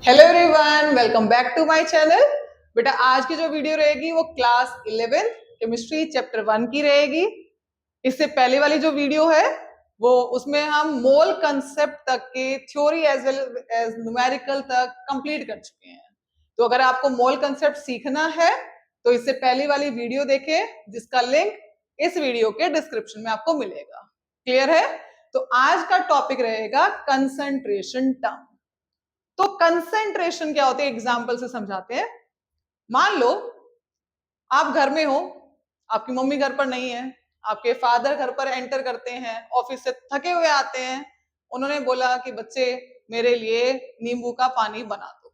Hello everyone, welcome back to my channel. बेटा आज की जो वीडियो रहेगी वो क्लास 11 केमिस्ट्री चैप्टर 1 की रहेगी। इससे पहले वाली जो वीडियो है वो उसमें हम मोल कंसेप्ट तक के theory as well as numerical तक कंप्लीट कर चुके हैं। तो अगर आपको मोल कंसेप्ट सीखना है तो इससे पहली वाली वीडियो देखें, जिसका लिंक इस वीडियो के डिस्क्रिप्शन में आपको मिलेगा। क्लियर है? तो आज का टॉपिक रहेगा कंसंट्रेशन टर्म। तो कंसेंट्रेशन क्या होती है, एग्जाम्पल से समझाते हैं। मान लो आप घर में हो, आपकी मम्मी घर पर नहीं है, आपके फादर घर पर एंटर करते हैं, ऑफिस से थके हुए आते हैं, उन्होंने बोला कि बच्चे मेरे लिए नींबू का पानी बना दो।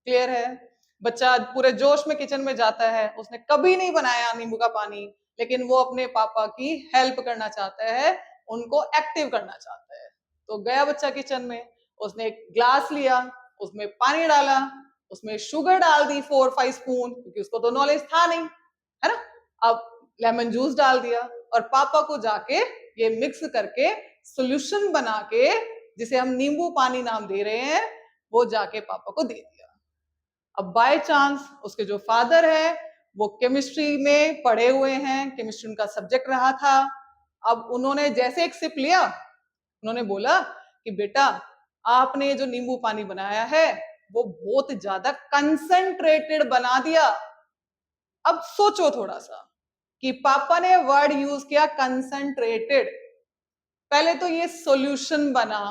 क्लियर है? बच्चा पूरे जोश में किचन में जाता है, उसने कभी नहीं बनाया नींबू का पानी, लेकिन वो अपने पापा की हेल्प करना चाहता है, उनको एक्टिव करना चाहता है। तो गया बच्चा किचन में, उसने एक ग्लास लिया, उसमें पानी डाला, उसमें शुगर डाल दी 4-5 स्पून, क्योंकि उसको तो नॉलेज था नहीं, है ना। अब लेमन जूस डाल दिया और पापा को जाके ये मिक्स करके सोल्यूशन बना के, जिसे हम नींबू पानी नाम दे रहे हैं, वो जाके पापा को दे दिया। अब बाय चांस उसके जो फादर है वो केमिस्ट्री में पढ़े हुए हैं, केमिस्ट्री उनका सब्जेक्ट रहा था। अब उन्होंने जैसे एक सिप लिया, उन्होंने बोला कि बेटा आपने जो नींबू पानी बनाया है वो बहुत ज्यादा कंसंट्रेटेड बना दिया। अब सोचो थोड़ा सा कि पापा ने वर्ड यूज किया कंसंट्रेटेड। पहले तो ये सॉल्यूशन बना।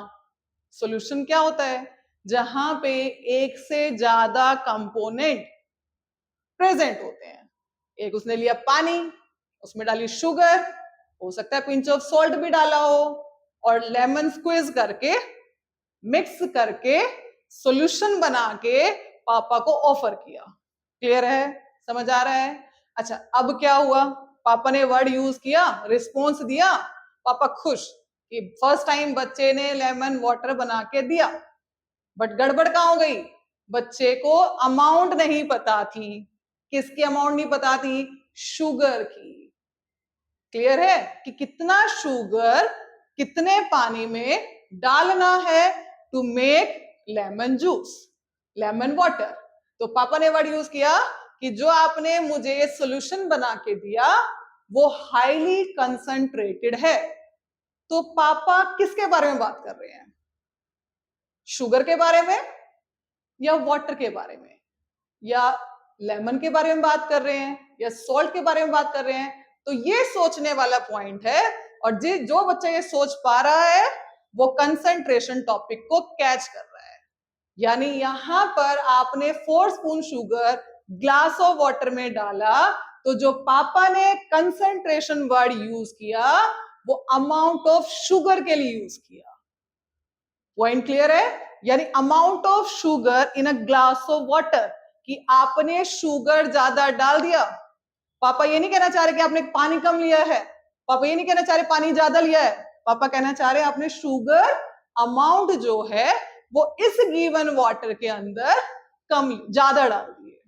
सॉल्यूशन क्या होता है? जहां पे एक से ज्यादा कंपोनेंट प्रेजेंट होते हैं। एक उसने लिया पानी, उसमें डाली शुगर, हो सकता है पिंच ऑफ सॉल्ट भी डाला हो, और लेमन स्क्वीज करके मिक्स करके सॉल्यूशन बना के पापा को ऑफर किया। क्लियर है? समझ आ रहा है? अच्छा, अब क्या हुआ? पापा ने वर्ड यूज किया, रिस्पॉन्स दिया, पापा खुश कि फर्स्ट टाइम बच्चे ने लेमन वाटर बना के दिया। बट गड़बड़ कहां हो गई? बच्चे को अमाउंट नहीं पता थी। किसकी अमाउंट नहीं पता थी? शुगर की। क्लियर है कि कितना शुगर कितने पानी में डालना है to make lemon juice, lemon water. तो पापा ने वर्ड यूज किया कि जो आपने मुझे सॉल्यूशन बना के दिया वो हाईली कंसंट्रेटेड है। तो पापा किसके बारे में बात कर रहे हैं? शुगर के बारे में, या वाटर के बारे में, या लेमन के बारे में बात कर रहे हैं, या सॉल्ट के बारे में बात कर रहे हैं? तो ये सोचने वाला पॉइंट है। और जो बच्चा ये सोच पा रहा है वो कंसंट्रेशन टॉपिक को कैच कर रहा है। यानी यहां पर आपने 4 spoon sugar glass of water में डाला, तो जो पापा ने कंसंट्रेशन वर्ड यूज किया वो अमाउंट ऑफ शुगर के लिए यूज किया। पॉइंट क्लियर है? यानी amount of sugar in a glass of water, कि आपने शुगर ज्यादा डाल दिया। पापा ये नहीं कहना चाह रहे कि आपने पानी कम लिया है, पापा ये नहीं कहना चाह रहे पानी ज्यादा लिया है, पापा कहना चाह रहे आपने शुगर अमाउंट जो है वो इस गिवन वाटर के अंदर कम ज्यादा डाल दी है।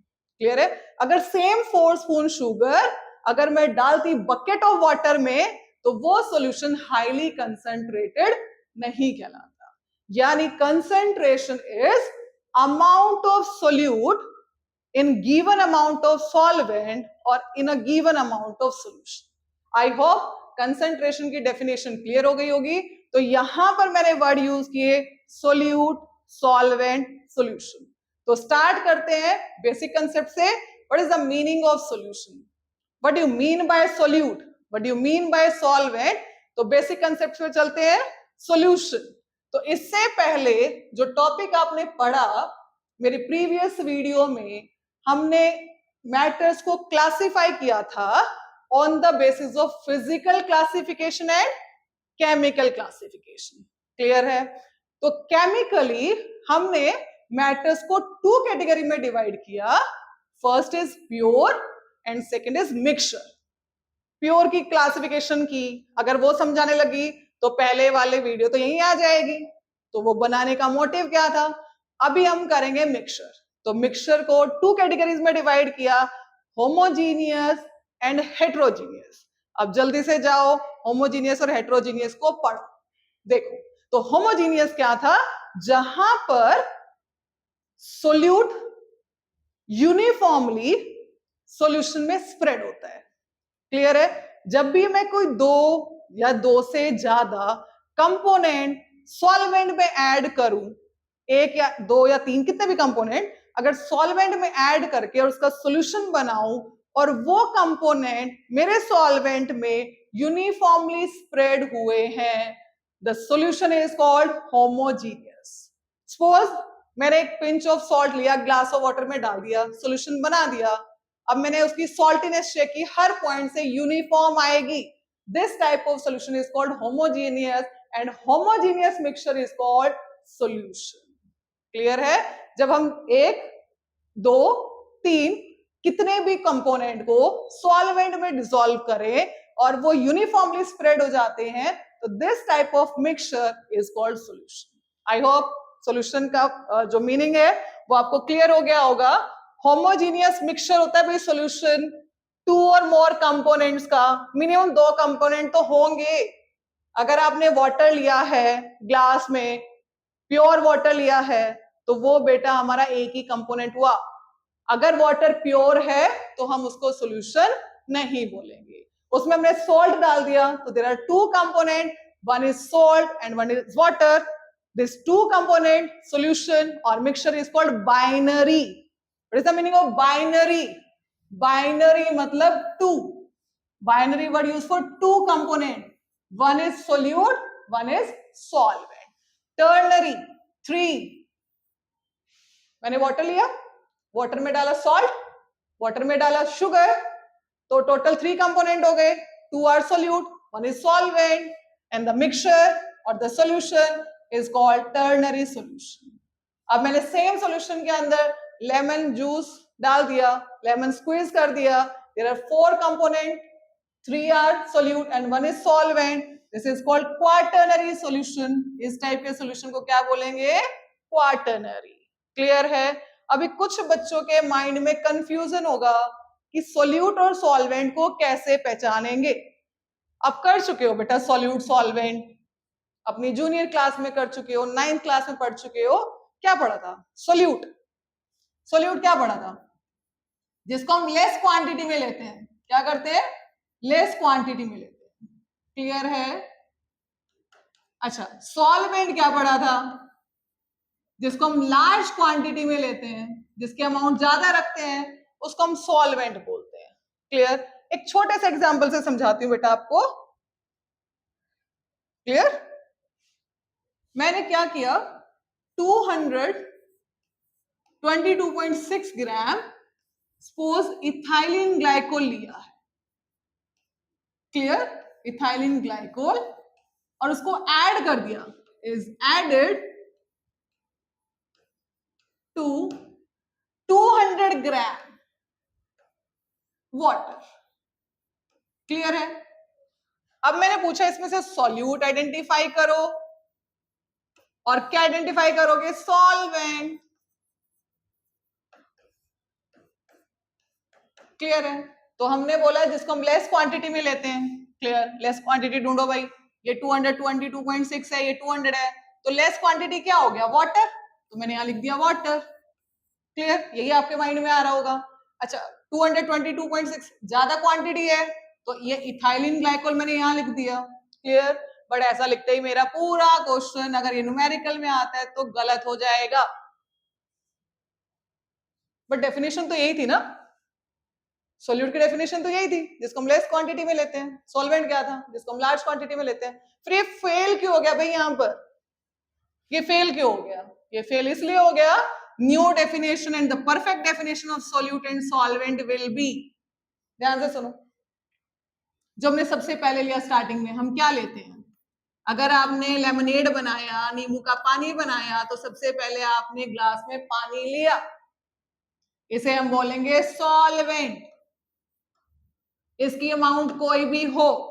क्लियर है? अगर सेम 4 स्पून शुगर अगर मैं डालती बकेट ऑफ वाटर में तो वो सॉल्यूशन हाईली कंसंट्रेटेड नहीं कहलाता। यानी concentration is amount of solute in given amount of solvent or in a given amount of solution. I hope concentration की definition clear हो गई होगी। तो यहां पर मैंने वर्ड यूज किए solute, solvent, solution। तो स्टार्ट करते हैं बेसिक कंसेप्ट से। What is the meaning of solution? What do you mean by solute? What do you mean by solvent? तो बेसिक कंसेप्ट पे चलते हैं। solution, तो इससे पहले जो टॉपिक आपने पढ़ा मेरे प्रीवियस वीडियो में, हमने मैटर्स को क्लासिफाई किया था on the basis of physical classification and chemical classification. Clear है? तो केमिकली हमने मैटर्स को 2 कैटेगरी में डिवाइड किया। First is pure and second is mixture. Pure की क्लासिफिकेशन की अगर वो समझाने लगी तो पहले वाले वीडियो तो यहीं आ जाएगी, तो वो बनाने का मोटिव क्या था। अभी हम करेंगे मिक्सचर। तो मिक्सचर को 2 कैटेगरीज में डिवाइड किया, होमोजीनियस एंड हेट्रोजीनियस। अब जल्दी से जाओ होमोजीनियस और हेट्रोजीनियस को पढ़ो। देखो, तो होमोजीनियस क्या था? जहां पर सोल्यूट यूनिफॉर्मली सॉल्यूशन में स्प्रेड होता है। क्लियर है? जब भी मैं कोई दो या दो से ज्यादा कंपोनेंट सॉल्वेंट में ऐड करूं, एक या दो या तीन कितने भी कंपोनेंट अगर सॉल्वेंट में ऐड करके और उसका सॉल्यूशन बनाऊं और वो कंपोनेंट मेरे सॉल्वेंट में यूनिफॉर्मली स्प्रेड हुए हैं, the solution is called homogeneous. Suppose मैंने एक पिंच ऑफ सॉल्ट लिया, ग्लास ऑफ वाटर में डाल दिया, सॉल्यूशन बना दिया, अब मैंने उसकी सॉल्टीनेस चेक की, हर पॉइंट से यूनिफॉर्म आएगी। This type of solution is called homogeneous and homogeneous mixture is called solution. Clear है? जब हम एक, दो, तीन कितने भी कंपोनेंट को सॉल्वेंट में डिसॉल्व करें और वो यूनिफॉर्मली स्प्रेड हो जाते हैं, तो this type of mixture is called solution. I hope solution का जो मीनिंग है वो आपको क्लियर हो गया होगा। होमोजीनियस मिक्सचर होता है भाई सॉल्यूशन टू और मोर कंपोनेंट्स का, मिनिमम दो कंपोनेंट तो होंगे। अगर आपने वाटर लिया है ग्लास में, प्योर वाटर लिया है, तो वो बेटा हमारा एक ही कंपोनेंट हुआ। अगर वाटर प्योर है तो हम उसको सॉल्यूशन नहीं बोलेंगे। उसमें हमने सॉल्ट डाल दिया तो there are two component, one is salt and one is water. This two component solution और mixture is called binary. What is the meaning of binary? Binary मतलब two. Binary word use for two component, one is solute, one is solvent. Ternary three, मैंने water लिया, water में डाला salt, water में डाला sugar, तो total three component हो गए, two are solute, one is solvent and the mixture और the solution is called ternary solution. अब मैंने सेम सॉल्यूशन के अंदर लेमन जूस डाल दिया, लेमन स्क्वीज कर दिया, there are four component, three are solute and one is solvent, this is called quaternary solution. इस टाइप के सॉल्यूशन को क्या बोलेंगे? क्वाटर्नरी। क्लियर है? अभी कुछ बच्चों के माइंड में कंफ्यूजन होगा कि सोल्यूट और सॉल्वेंट को कैसे पहचानेंगे। अब कर चुके हो बेटा सॉल्यूट सॉल्वेंट, अपनी जूनियर क्लास में कर चुके हो, 9th क्लास में पढ़ चुके हो। क्या पढ़ा था? सोल्यूट। सोल्यूट क्या पढ़ा था? जिसको हम लेस क्वांटिटी में लेते हैं, क्या करते हैं? लेस क्वांटिटी में लेते हैं। क्लियर है? अच्छा, सॉल्वेंट क्या पढ़ा था? जिसको हम लार्ज क्वांटिटी में लेते हैं, जिसके अमाउंट ज्यादा रखते हैं, उसको हम सॉल्वेंट बोलते हैं। क्लियर? एक छोटे से एग्जांपल से समझाती हूं बेटा आपको। क्लियर? मैंने क्या किया, 222.6 ग्राम सपोज इथाइलिन ग्लाइकोल लिया है। क्लियर? इथाइलिन ग्लाइकोल, और उसको ऐड कर दिया, is added to 200 gram water. Clear है? अब मैंने पूछा इसमें से सॉल्यूट आइडेंटिफाई करो, और क्या आइडेंटिफाई करोगे? सॉल्वेंट। क्लियर है? तो हमने बोला जिसको हम लेस क्वांटिटी में लेते हैं। क्लियर? लेस क्वांटिटी ढूंढो भाई, ये 222.6 है, ये 200 है, तो लेस क्वांटिटी क्या हो गया? वाटर। तो मैंने यहां लिख दिया वाटर। क्लियर? यही आपके माइंड में आ रहा होगा। अच्छा, 222.6 ज्यादा क्वांटिटी है, तो ये इथाइलिन ग्लाइकोल मैंने यहां लिख दिया। क्लियर? बट ऐसा लिखते ही मेरा पूरा क्वेश्चन अगर ये न्यूमेरिकल में आता है तो गलत हो जाएगा। बट डेफिनेशन तो यही थी ना, सोल्यूट की डेफिनेशन तो यही थी, जिसको हम लेस क्वांटिटी में लेते हैं। सॉल्वेंट क्या था? जिसको हम लार्ज क्वांटिटी में लेते हैं। फिर ये फेल क्यों हो गया भाई? यहां पर ये फेल क्यों हो गया? ये फेल इसलिए हो गया, new definition and the perfect definition of solute and solvent will be, ध्यान से सुनो, जो हमने सबसे पहले लिया स्टार्टिंग में, हम क्या लेते हैं? अगर आपने लेमनेड बनाया, नींबू का पानी बनाया, तो सबसे पहले आपने ग्लास में पानी लिया, इसे हम बोलेंगे सॉल्वेंट। इसकी अमाउंट कोई भी हो,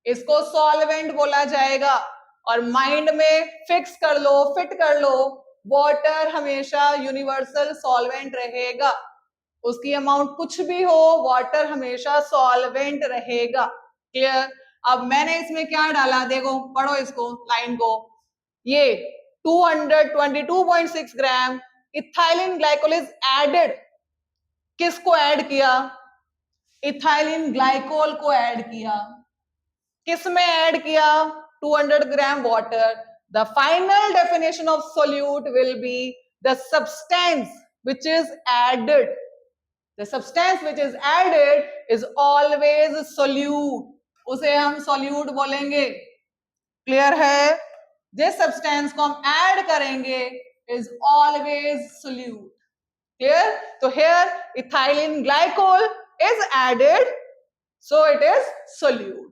इसको सॉल्वेंट बोला जाएगा। और माइंड में फिक्स कर लो, फिट कर लो, वाटर हमेशा यूनिवर्सल सॉल्वेंट रहेगा। उसकी अमाउंट कुछ भी हो, वाटर हमेशा सॉल्वेंट रहेगा। क्लियर? अब मैंने इसमें क्या डाला, देखो पढ़ो इसको, लाइन को, ये 222.6 ग्राम इथाइलिन ग्लाइकोल इज एडेड, किसको ऐड किया? इथाइलिन ग्लाइकोल को ऐड किया, किस में ऐड किया? 200 gram water. The final definition of solute will be the substance which is added. The substance which is added is always solute. उसे हम solute बोलेंगे. क्लियर है? जिस सब्सटेंस को हम ऐड करेंगे is always solute. Clear? So here ethylene glycol is added, so it is solute.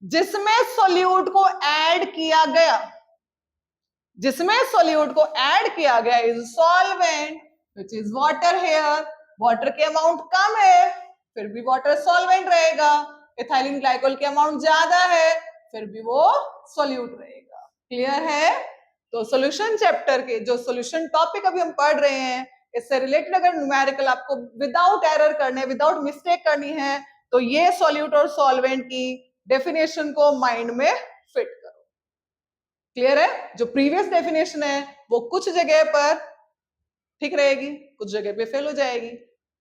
जिसमें solute को ऐड किया गया, जिसमें solute को ऐड किया गया is solvent, which is water here. Water के अमाउंट कम है, फिर भी वाटर सॉल्वेंट रहेगा. इथाइलिन ग्लाइकोल के अमाउंट ज्यादा है, फिर भी वो सोल्यूट रहेगा. क्लियर है? तो सॉल्यूशन चैप्टर के जो सॉल्यूशन टॉपिक अभी हम पढ़ रहे हैं, इससे रिलेटेड अगर न्यूमेरिकल आपको विदाउट एरर करने, विदाउट मिस्टेक करनी है, तो ये सॉल्यूट और सॉल्वेंट की डेफिनेशन को माइंड में फिट करो. क्लियर है? जो प्रीवियस डेफिनेशन है वो कुछ जगह पर ठीक रहेगी, कुछ जगह पे फेल हो जाएगी.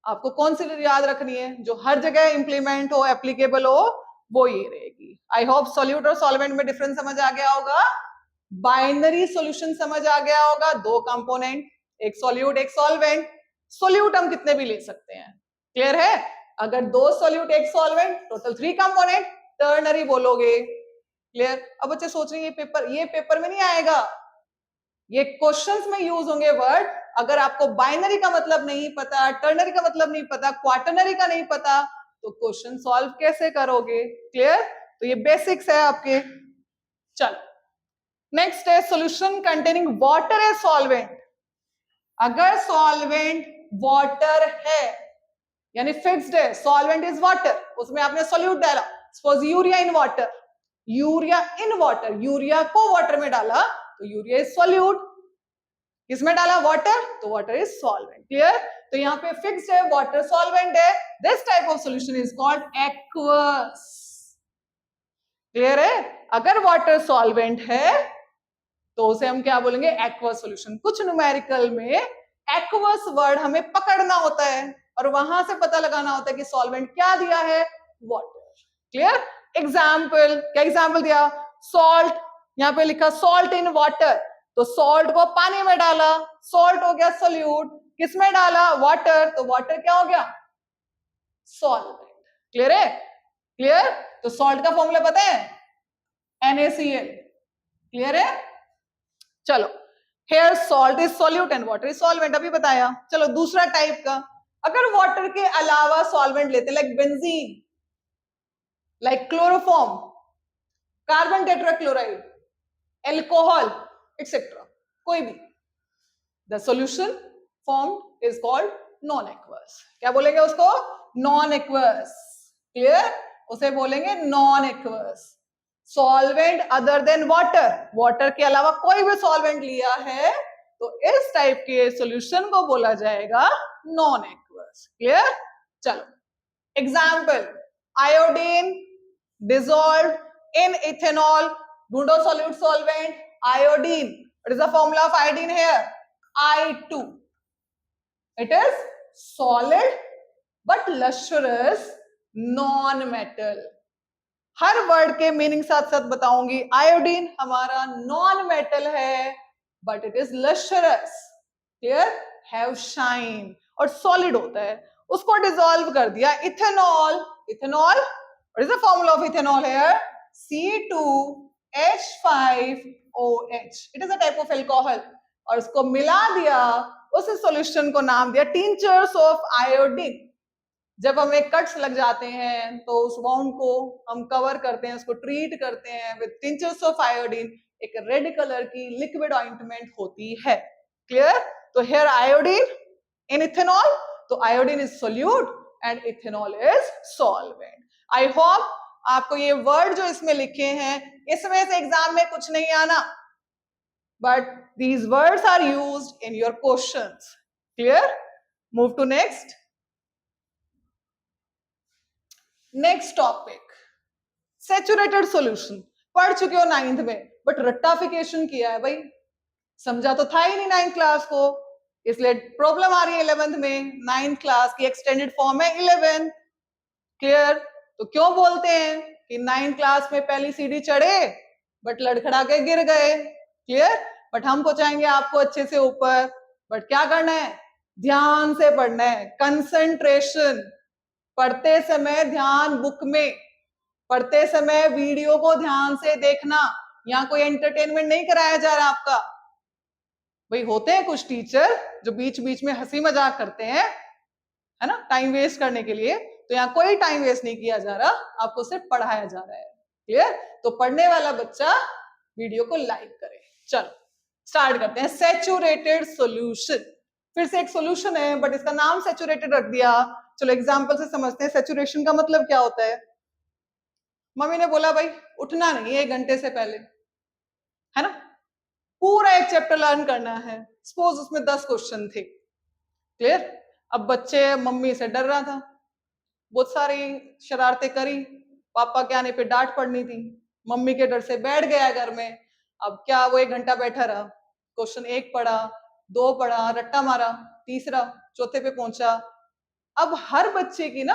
आपको कौन सी याद रखनी है? जो हर जगह इंप्लीमेंट हो, एप्लीकेबल हो, वो ये रहेगी. आई होप सॉल्यूट और सॉल्वेंट में डिफरेंस समझ आ गया होगा. बाइनरी सॉल्यूशन समझ आ गया होगा. दो कंपोनेंट, एक सॉल्यूट एक सॉल्वेंट. सॉल्यूट हम कितने भी ले सकते हैं. क्लियर है? अगर दो सॉल्यूट एक सॉल्वेंट, टोटल 3 कंपोनेंट, टर्नरी बोलोगे. क्लियर? अब बच्चे सोच रहे हैं ये पेपर में नहीं आएगा, ये क्वेश्चंस में यूज होंगे वर्ड. अगर आपको बाइनरी का मतलब नहीं पता, टर्नरी का मतलब नहीं पता, क्वाटरनरी का नहीं पता, तो क्वेश्चन सॉल्व कैसे करोगे? क्लियर? तो ये बेसिक्स है आपके. चलो नेक्स्ट है solution containing water as solvent. अगर सॉल्वेंट वाटर है, यानी फिक्स्ड है, सॉल्वेंट इज वाटर, उसमें आपने सॉल्यूट डाला, suppose urea in water, urea in water, urea को वाटर में डाला तो यूरिया इज सॉल्यूट. किसमें डाला? वाटर, तो वाटर इज सॉल्वेंट. क्लियर? तो यहाँ पे फिक्स्ड है, वाटर सॉल्वेंट है. This type of solution is called aqueous. Clear है? अगर वाटर सॉल्वेंट है तो उसे हम क्या बोलेंगे? Aqueous solution. कुछ न्यूमेरिकल में एक्वस वर्ड हमें पकड़ना होता है और वहां से पता लगाना होता है कि सॉल्वेंट क्या दिया है? वाटर. क्लियर? एग्जाम्पल, क्या एग्जाम्पल दिया? सॉल्ट, यहाँ पे लिखा सॉल्ट इन वाटर, तो सॉल्ट को पानी में डाला, सॉल्ट हो गया सोल्यूट. किसमें डाला? वाटर, तो वाटर क्या हो गया? सॉल्वेंट. क्लियर है? क्लियर? तो सॉल्ट का फॉर्मूला पता है? NaCl. क्लियर है? चलो, here salt is solute and water is solvent, अभी बताया. चलो दूसरा टाइप का, अगर वाटर के अलावा सॉल्वेंट लेते हैं, like benzene, like chloroform, carbon tetrachloride, alcohol, etcetera, कोई भी, the solution form is called non aqueous. क्या बोलेंगे उसको? Non aqueous. क्लियर? उसे बोलेंगे non aqueous. Solvent other than water, water के अलावा कोई भी सॉल्वेंट लिया है तो इस टाइप के सॉल्यूशन को बोला जाएगा नॉन एक्वस. क्लियर? चलो example, iodine dissolved in ethanol. ढूंढो solute solvent. Iodine. What is the formula of iodine here? I2. It is solid but lustrous non-metal. Her word के मीनिंग साथ साथ बताऊंगी. आयोडीन हमारा नॉन मेटल है, but it is lustrous. Clear? Have shine, और solid होता है. उसको डिसॉल्व कर दिया. Ethanol, ethanol, what is the formula of ethanol here? C2H5OH. It is a type of alcohol. और उसको मिला दिया, उस सॉल्यूशन को नाम दिया टिंचर्स ऑफ आयोडीन. जब हमें कट्स लग जाते हैं तो उस वाउंड को हम कवर करते हैं, उसको ट्रीट करते हैं विद टिंचर्स ऑफ आयोडीन. एक रेड कलर की लिक्विड ऑइंटमेंट होती है. क्लियर? तो हियर आयोडीन इन इथेनॉल, तो iodine is solute and ethanol is solvent. I hope आपको ये वर्ड जो इसमें लिखे हैं, इसमें से एग्जाम में कुछ नहीं आना, but these words are used in your questions. Clear? Move to next. Next topic, saturated solution. पढ़ चुके हो 9th में, बट रट्टाफिकेशन किया है भाई. समझा तो था ही नहीं 9th क्लास को. इसलिए प्रॉब्लम आ रही है 11th में। 9th क्लास की एक्सटेंडेड फॉर्म है 11। क्लियर? तो क्यों बोलते हैं कि 9th क्लास में पहली सीढ़ी चढ़े बट लड़खड़ा के गिर गए। क्लियर? बट हम पहुंचाएंगे आपको अच्छे से ऊपर। बट क्या करना है? ध्यान से पढ़ना है, कंसंट्रेशन। पढ़ते समय ध्यान बुक में, पढ़ते समय वीडियो को ध्यान से देखना। यहाँ कोई एंटरटेनमेंट नहीं कराया जा रहा आपका। भाई होते हैं कुछ टीचर जो बीच बीच में हंसी मजाक करते हैं, है ना, टाइम वेस्ट करने के लिए। तो यहाँ कोई टाइम वेस्ट नहीं किया जा रहा, आपको सिर्फ पढ़ाया जा रहा है। क्लियर? तो पढ़ने वाला बच्चा वीडियो को लाइक करे। चलो स्टार्ट करते हैं। सैचुरेटेड सॉल्यूशन, फिर से एक सॉल्यूशन है बट इसका नाम सैचुरेटेड रख दिया। चलो एग्जांपल से समझते हैं सैचुरेशन का मतलब क्या होता है। मम्मी ने बोला भाई उठना नहीं 1 घंटे से पहले, है ना, पूरा एक चैप्टर लर्न करना है। सपोज उसमें 10 क्वेश्चन थे। क्लियर? अब बच्चे मम्मी से डर रहा था, बहुत सारी शरारतें करी, पापा के आने पे डांट पड़नी थी, मम्मी के डर से बैठ गया घर में। अब क्या वो 1 घंटा बैठा रहा, क्वेश्चन 1 पढ़ा, 2 पढ़ा, रट्टा मारा, तीसरा, चौथे पे पहुंचा। अब हर बच्चे की ना,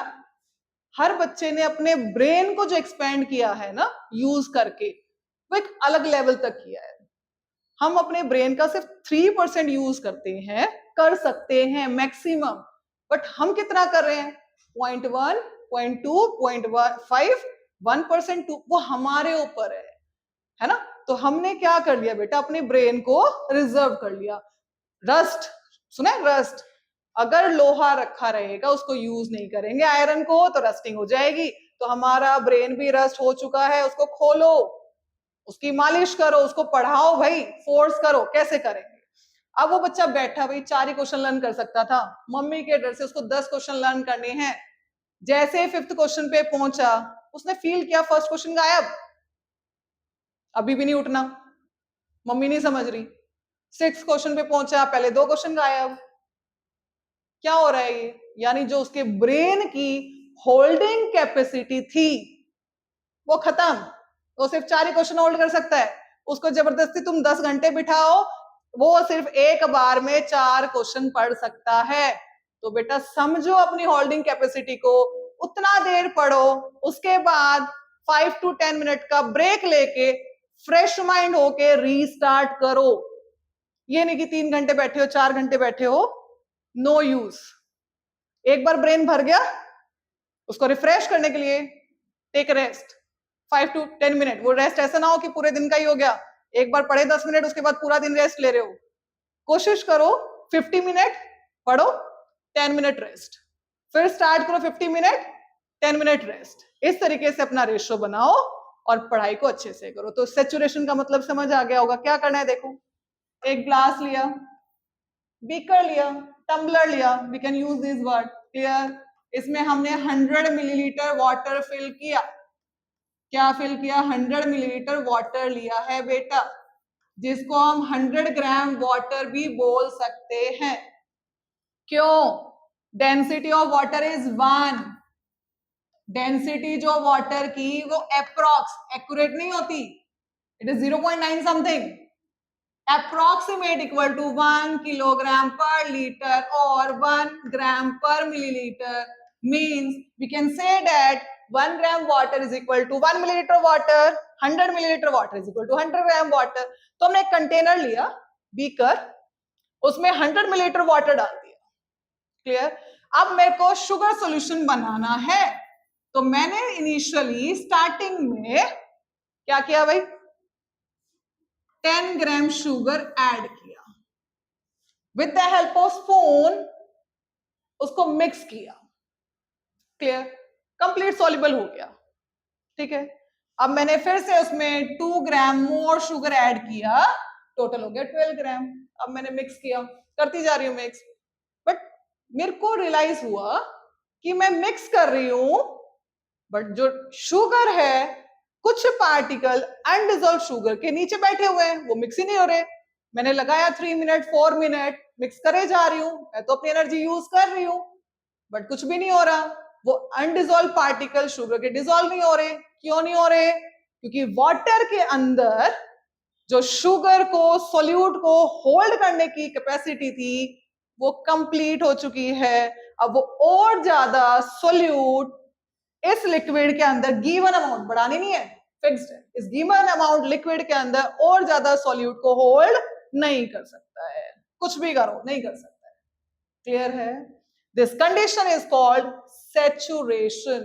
हर बच्चे ने अपने ब्रेन को जो एक्सपेंड किया है ना यूज करके, वो एक अलग लेवल तक किया है। हम अपने ब्रेन का सिर्फ 3% यूज करते हैं, कर सकते हैं मैक्सिमम, बट हम कितना कर रहे हैं? 0.1, 0.2, 0.5, 1%, वो हमारे ऊपर है ना। तो हमने क्या कर लिया बेटा, अपने ब्रेन को रिजर्व कर लिया। रस्ट सुना है? रस्ट, अगर लोहा रखा रहेगा उसको यूज नहीं करेंगे आयरन को तो रस्टिंग हो जाएगी। तो हमारा ब्रेन भी रस्ट हो चुका है, उसको खोलो, उसकी मालिश करो, उसको पढ़ाओ भाई, फोर्स करो। कैसे करेंगे? अब वो बच्चा बैठा भाई 4 ही क्वेश्चन लर्न कर सकता था, मम्मी के डर से उसको 10 क्वेश्चन लर्न करने हैं। जैसे 5th क्वेश्चन पे पहुंचा, उसने फील किया फर्स्ट क्वेश्चन गायब, अभी भी नहीं उठना, मम्मी नहीं समझ रही। 6th क्वेश्चन पे पहुंचा, पहले 2 क्वेश्चन गायब। क्या हो रहा है ये? यानी जो उसके ब्रेन की होल्डिंग कैपेसिटी थी वो खत्म। वो सिर्फ 4 ही क्वेश्चन होल्ड कर सकता है। उसको जबरदस्ती तुम 10 घंटे बिठाओ, वो सिर्फ एक बार में 4 क्वेश्चन पढ़ सकता है। तो बेटा समझो अपनी होल्डिंग कैपेसिटी को, उतना देर पढ़ो, उसके बाद 5 to 10 मिनट का ब्रेक लेके फ्रेश माइंड होके रीस्टार्ट करो। ये नहीं कि 3 घंटे बैठे हो, 4 घंटे बैठे हो, नो यूज। एक बार ब्रेन भर गया, उसको रिफ्रेश करने के लिए टेक रेस्ट 5 to 10 मिनट। वो रेस्ट ऐसा ना हो कि पूरे दिन का ही हो गया, एक बार पढ़े 10 मिनट उसके बाद पूरा दिन रेस्ट ले रहे हो। कोशिश करो 50 मिनट पढ़ो, 10 मिनट रेस्ट, फिर स्टार्ट करो 50 मिनट, 10 मिनट रेस्ट। इस तरीके से अपना रेशो बनाओ और पढ़ाई को अच्छे से करो। तो सैचुरेशन का मतलब समझ आ गया होगा। क्या करना है? देखो, एक ग्लास लिया, बीकर लिया, टम्बलर लिया, we can use this word. Clear? इसमें हमने 100 मिलीलीटर वाटर फिल किया। क्या फिल किया? 100 मिलीलीटर वाटर लिया है बेटा, जिसको हम 100 ग्राम वाटर भी बोल सकते हैं। क्यों? Density of water is 1। Density जो वाटर की वो अप्रॉक्स, एक्यूरेट नहीं होती, it is 0.9 something, approximate equal to 1 kilogram per liter or 1 gram per milliliter, means we can say that 1 gram water is equal to 1 milliliter water, 100 milliliter water is equal to 100 gram water। तो हमने एक container लिया, beaker, उसमें 100 millilitre water डाल दिया। Clear? अब मेरे को शुगर सॉल्यूशन बनाना है, तो मैंने इनिशियली स्टार्टिंग में क्या किया भाई? 10 ग्राम शुगर ऐड किया, with the help of spoon उसको मिक्स किया। क्लियर? कंप्लीट सॉल्युबल हो गया। ठीक है, अब मैंने फिर से उसमें 2 ग्राम मोर शुगर ऐड किया, टोटल हो गया 12 ग्राम। अब मैंने मिक्स किया, करती जा रही हूं मिक्स, बट मेरे को रियलाइज हुआ कि मैं मिक्स कर रही हूं, बट जो शुगर है, कुछ पार्टिकल अनडिजॉल्व शुगर के नीचे बैठे हुए हैं, वो मिक्स ही नहीं हो रहे। मैंने लगाया 3 मिनट, 4 मिनट, मिक्स करे जा रही हूं, मैं तो अपनी एनर्जी यूज कर रही हूं, बट कुछ भी नहीं हो रहा। वो अनडिजॉल्व पार्टिकल शुगर के डिजॉल्व नहीं हो रहे। क्यों नहीं हो रहे? क्योंकि वाटर के अंदर जो शुगर को, सोल्यूट को होल्ड करने की कैपेसिटी थी, वो कंप्लीट हो चुकी है। अब वो और ज्यादा सोल्यूट इस लिक्विड के अंदर गिवन अमाउंट, बढ़ानी नहीं है, फिक्स्ड है, इस गिवन अमाउंट लिक्विड के अंदर और ज्यादा सोल्यूट को होल्ड नहीं कर सकता है, कुछ भी करो नहीं कर सकता है। क्लियर है? This condition is called saturation.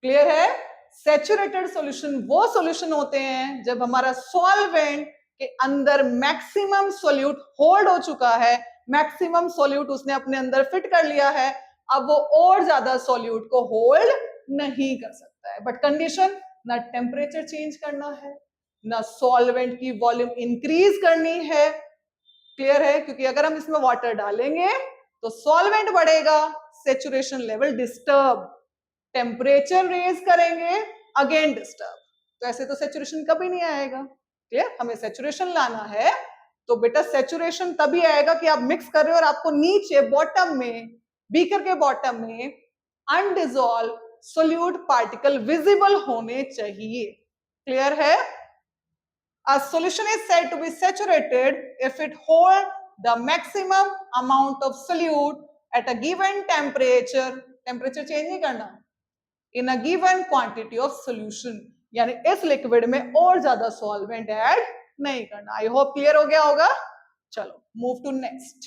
Clear है? सैचुरेटेड सॉल्यूशन वो सॉल्यूशन होते हैं जब हमारा सॉल्वेंट के अंदर मैक्सिमम सोल्यूट होल्ड हो चुका है, मैक्सिमम सोल्यूट उसने अपने अंदर फिट कर लिया है, अब वो और ज्यादा सोल्यूट को होल्ड नहीं कर सकता है। बट कंडीशन, ना टेम्परेचर चेंज करना है, ना सॉल्वेंट की वॉल्यूम इंक्रीज करनी है। क्लियर है? क्योंकि अगर हम इसमें वाटर डालेंगे तो सॉल्वेंट बढ़ेगा, saturation level disturb, temperature raise करेंगे, अगेन डिस्टर्ब, तो ऐसे तो सैचुरेशन कभी नहीं आएगा। क्लियर? हमें सैचुरेशन लाना है तो बेटा सैचुरेशन तभी आएगा कि आप मिक्स कर रहे हो और आपको नीचे बॉटम में, बीकर के बॉटम में अनडिजॉल्व सोल्यूट पार्टिकल विजिबल होने चाहिए। क्लियर है? A solution is said to be saturated if it holds the maximum amount of solute at a given temperature, temperature change नहीं करना, in a given quantity of solution, यानी इस liquid में और ज्यादा सॉल्वेंट ऐड नहीं करना। आई होप क्लियर हो गया होगा। चलो move to next,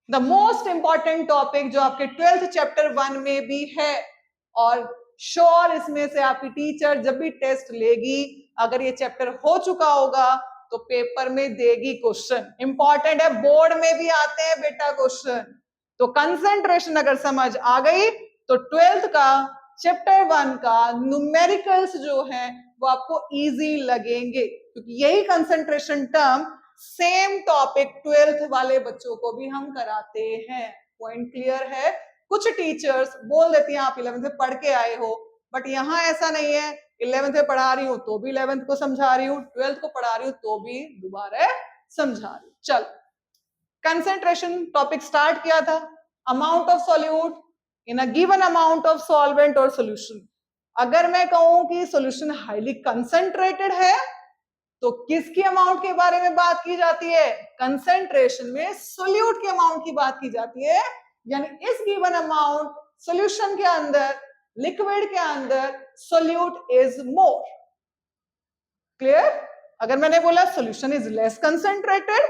the most important topic जो आपके 12th चैप्टर 1 में भी है, और श्योर इसमें से आपकी टीचर जब भी टेस्ट लेगी, अगर ये चैप्टर हो चुका होगा तो पेपर में देगी क्वेश्चन, इंपॉर्टेंट है, बोर्ड में भी आते हैं बेटा क्वेश्चन। तो कंसंट्रेशन अगर समझ आ गई तो 12th का चैप्टर 1 का न्यूमेरिकल्स जो है वो आपको इजी लगेंगे, क्योंकि यही concentration term same topic 12th वाले बच्चों को भी हम कराते हैं। पॉइंट क्लियर है? कुछ टीचर्स बोल देती हैं आप 11th में पढ़ के आए हो, बट यहाँ ऐसा नहीं है, 11th में पढ़ा रही हूँ तो भी 11th को समझा रही हूँ, 12th को पढ़ा रही हूँ तो भी दोबारा समझा रही हूँ। चल, कंसंट्रेशन टॉपिक स्टार्ट किया था, amount of solute in a given amount of solvent और सॉल्यूशन। अगर मैं कहूं कि सॉल्यूशन हाईली कंसंट्रेटेड है तो किसकी अमाउंट के बारे में बात की जाती है? कंसंट्रेशन में सोल्यूट के अमाउंट की बात की जाती है, यानी इस गिवन अमाउंट सॉल्यूशन के अंदर, लिक्विड के अंदर सोल्यूट इज मोर। क्लियर? अगर मैंने बोला solution is less concentrated,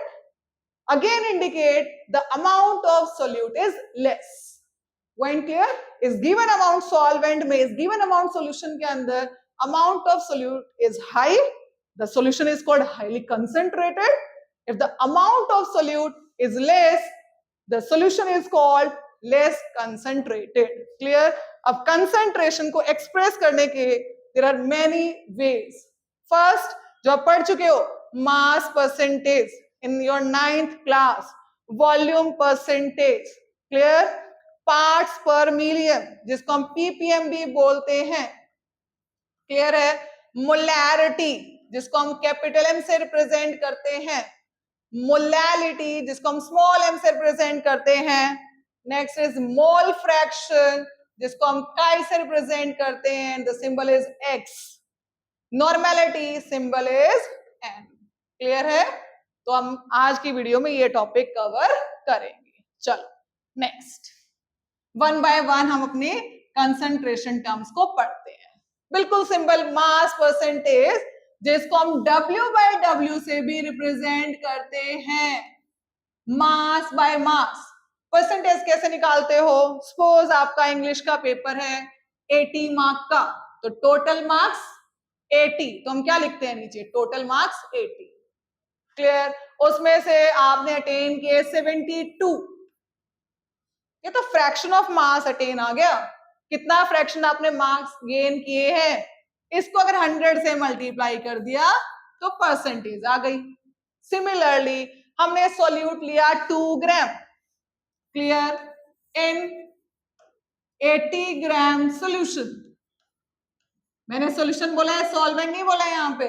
again indicate the amount of solute is less. Point clear? इस गिवन अमाउंट सॉल्वेंट में, इस गिवन अमाउंट सॉल्यूशन के अंदर amount of solute is high, the solution is called highly concentrated. If the amount of solute is less, the solution is called less concentrated. Clear? अब concentration को express करने के there are many ways. First, जो आप पढ़ चुके हो, mass percentage in your 9th class, volume percentage, clear? parts per million जिसको हम ppm भी बोलते हैं, क्लियर है? मोलैरिटी जिसको हम कैपिटल एम से रिप्रेजेंट करते हैं, मोलैलिटी जिसको हम स्मॉल एम से रिप्रेजेंट करते हैं, नेक्स्ट इज मोल फ्रैक्शन जिसको हम काई से रिप्रेजेंट करते हैं, the symbol is x, normality symbol is an. Clear है? तो हम आज की वीडियो में ये टॉपिक कवर करेंगे। चलो नेक्स्ट, वन बाय वन हम अपने कंसंट्रेशन टर्म्स को पढ़ते हैं। बिल्कुल सिंपल, मास परसेंटेज जिसको हम W बाय W से भी रिप्रेजेंट करते हैं, मास बाय मास। परसेंटेज कैसे निकालते हो? सपोज आपका इंग्लिश का पेपर है 80 मार्क का, तो टोटल मार्क्स 80, तो हम क्या लिखते हैं नीचे? Total marks 80। क्लियर? उसमें से आपने अटेन किए 72, ये तो फ्रैक्शन ऑफ मास अटेन आ गया। कितना फ्रैक्शन आपने मार्क्स गेन किए हैं, इसको अगर 100 से मल्टीप्लाई कर दिया तो परसेंटेज आ गई। सिमिलरली हमने सॉल्यूट लिया 2 ग्राम, क्लियर, इन 80 ग्राम सॉल्यूशन। मैंने सॉल्यूशन बोला है, सॉल्वेंट नहीं बोला है यहाँ पे।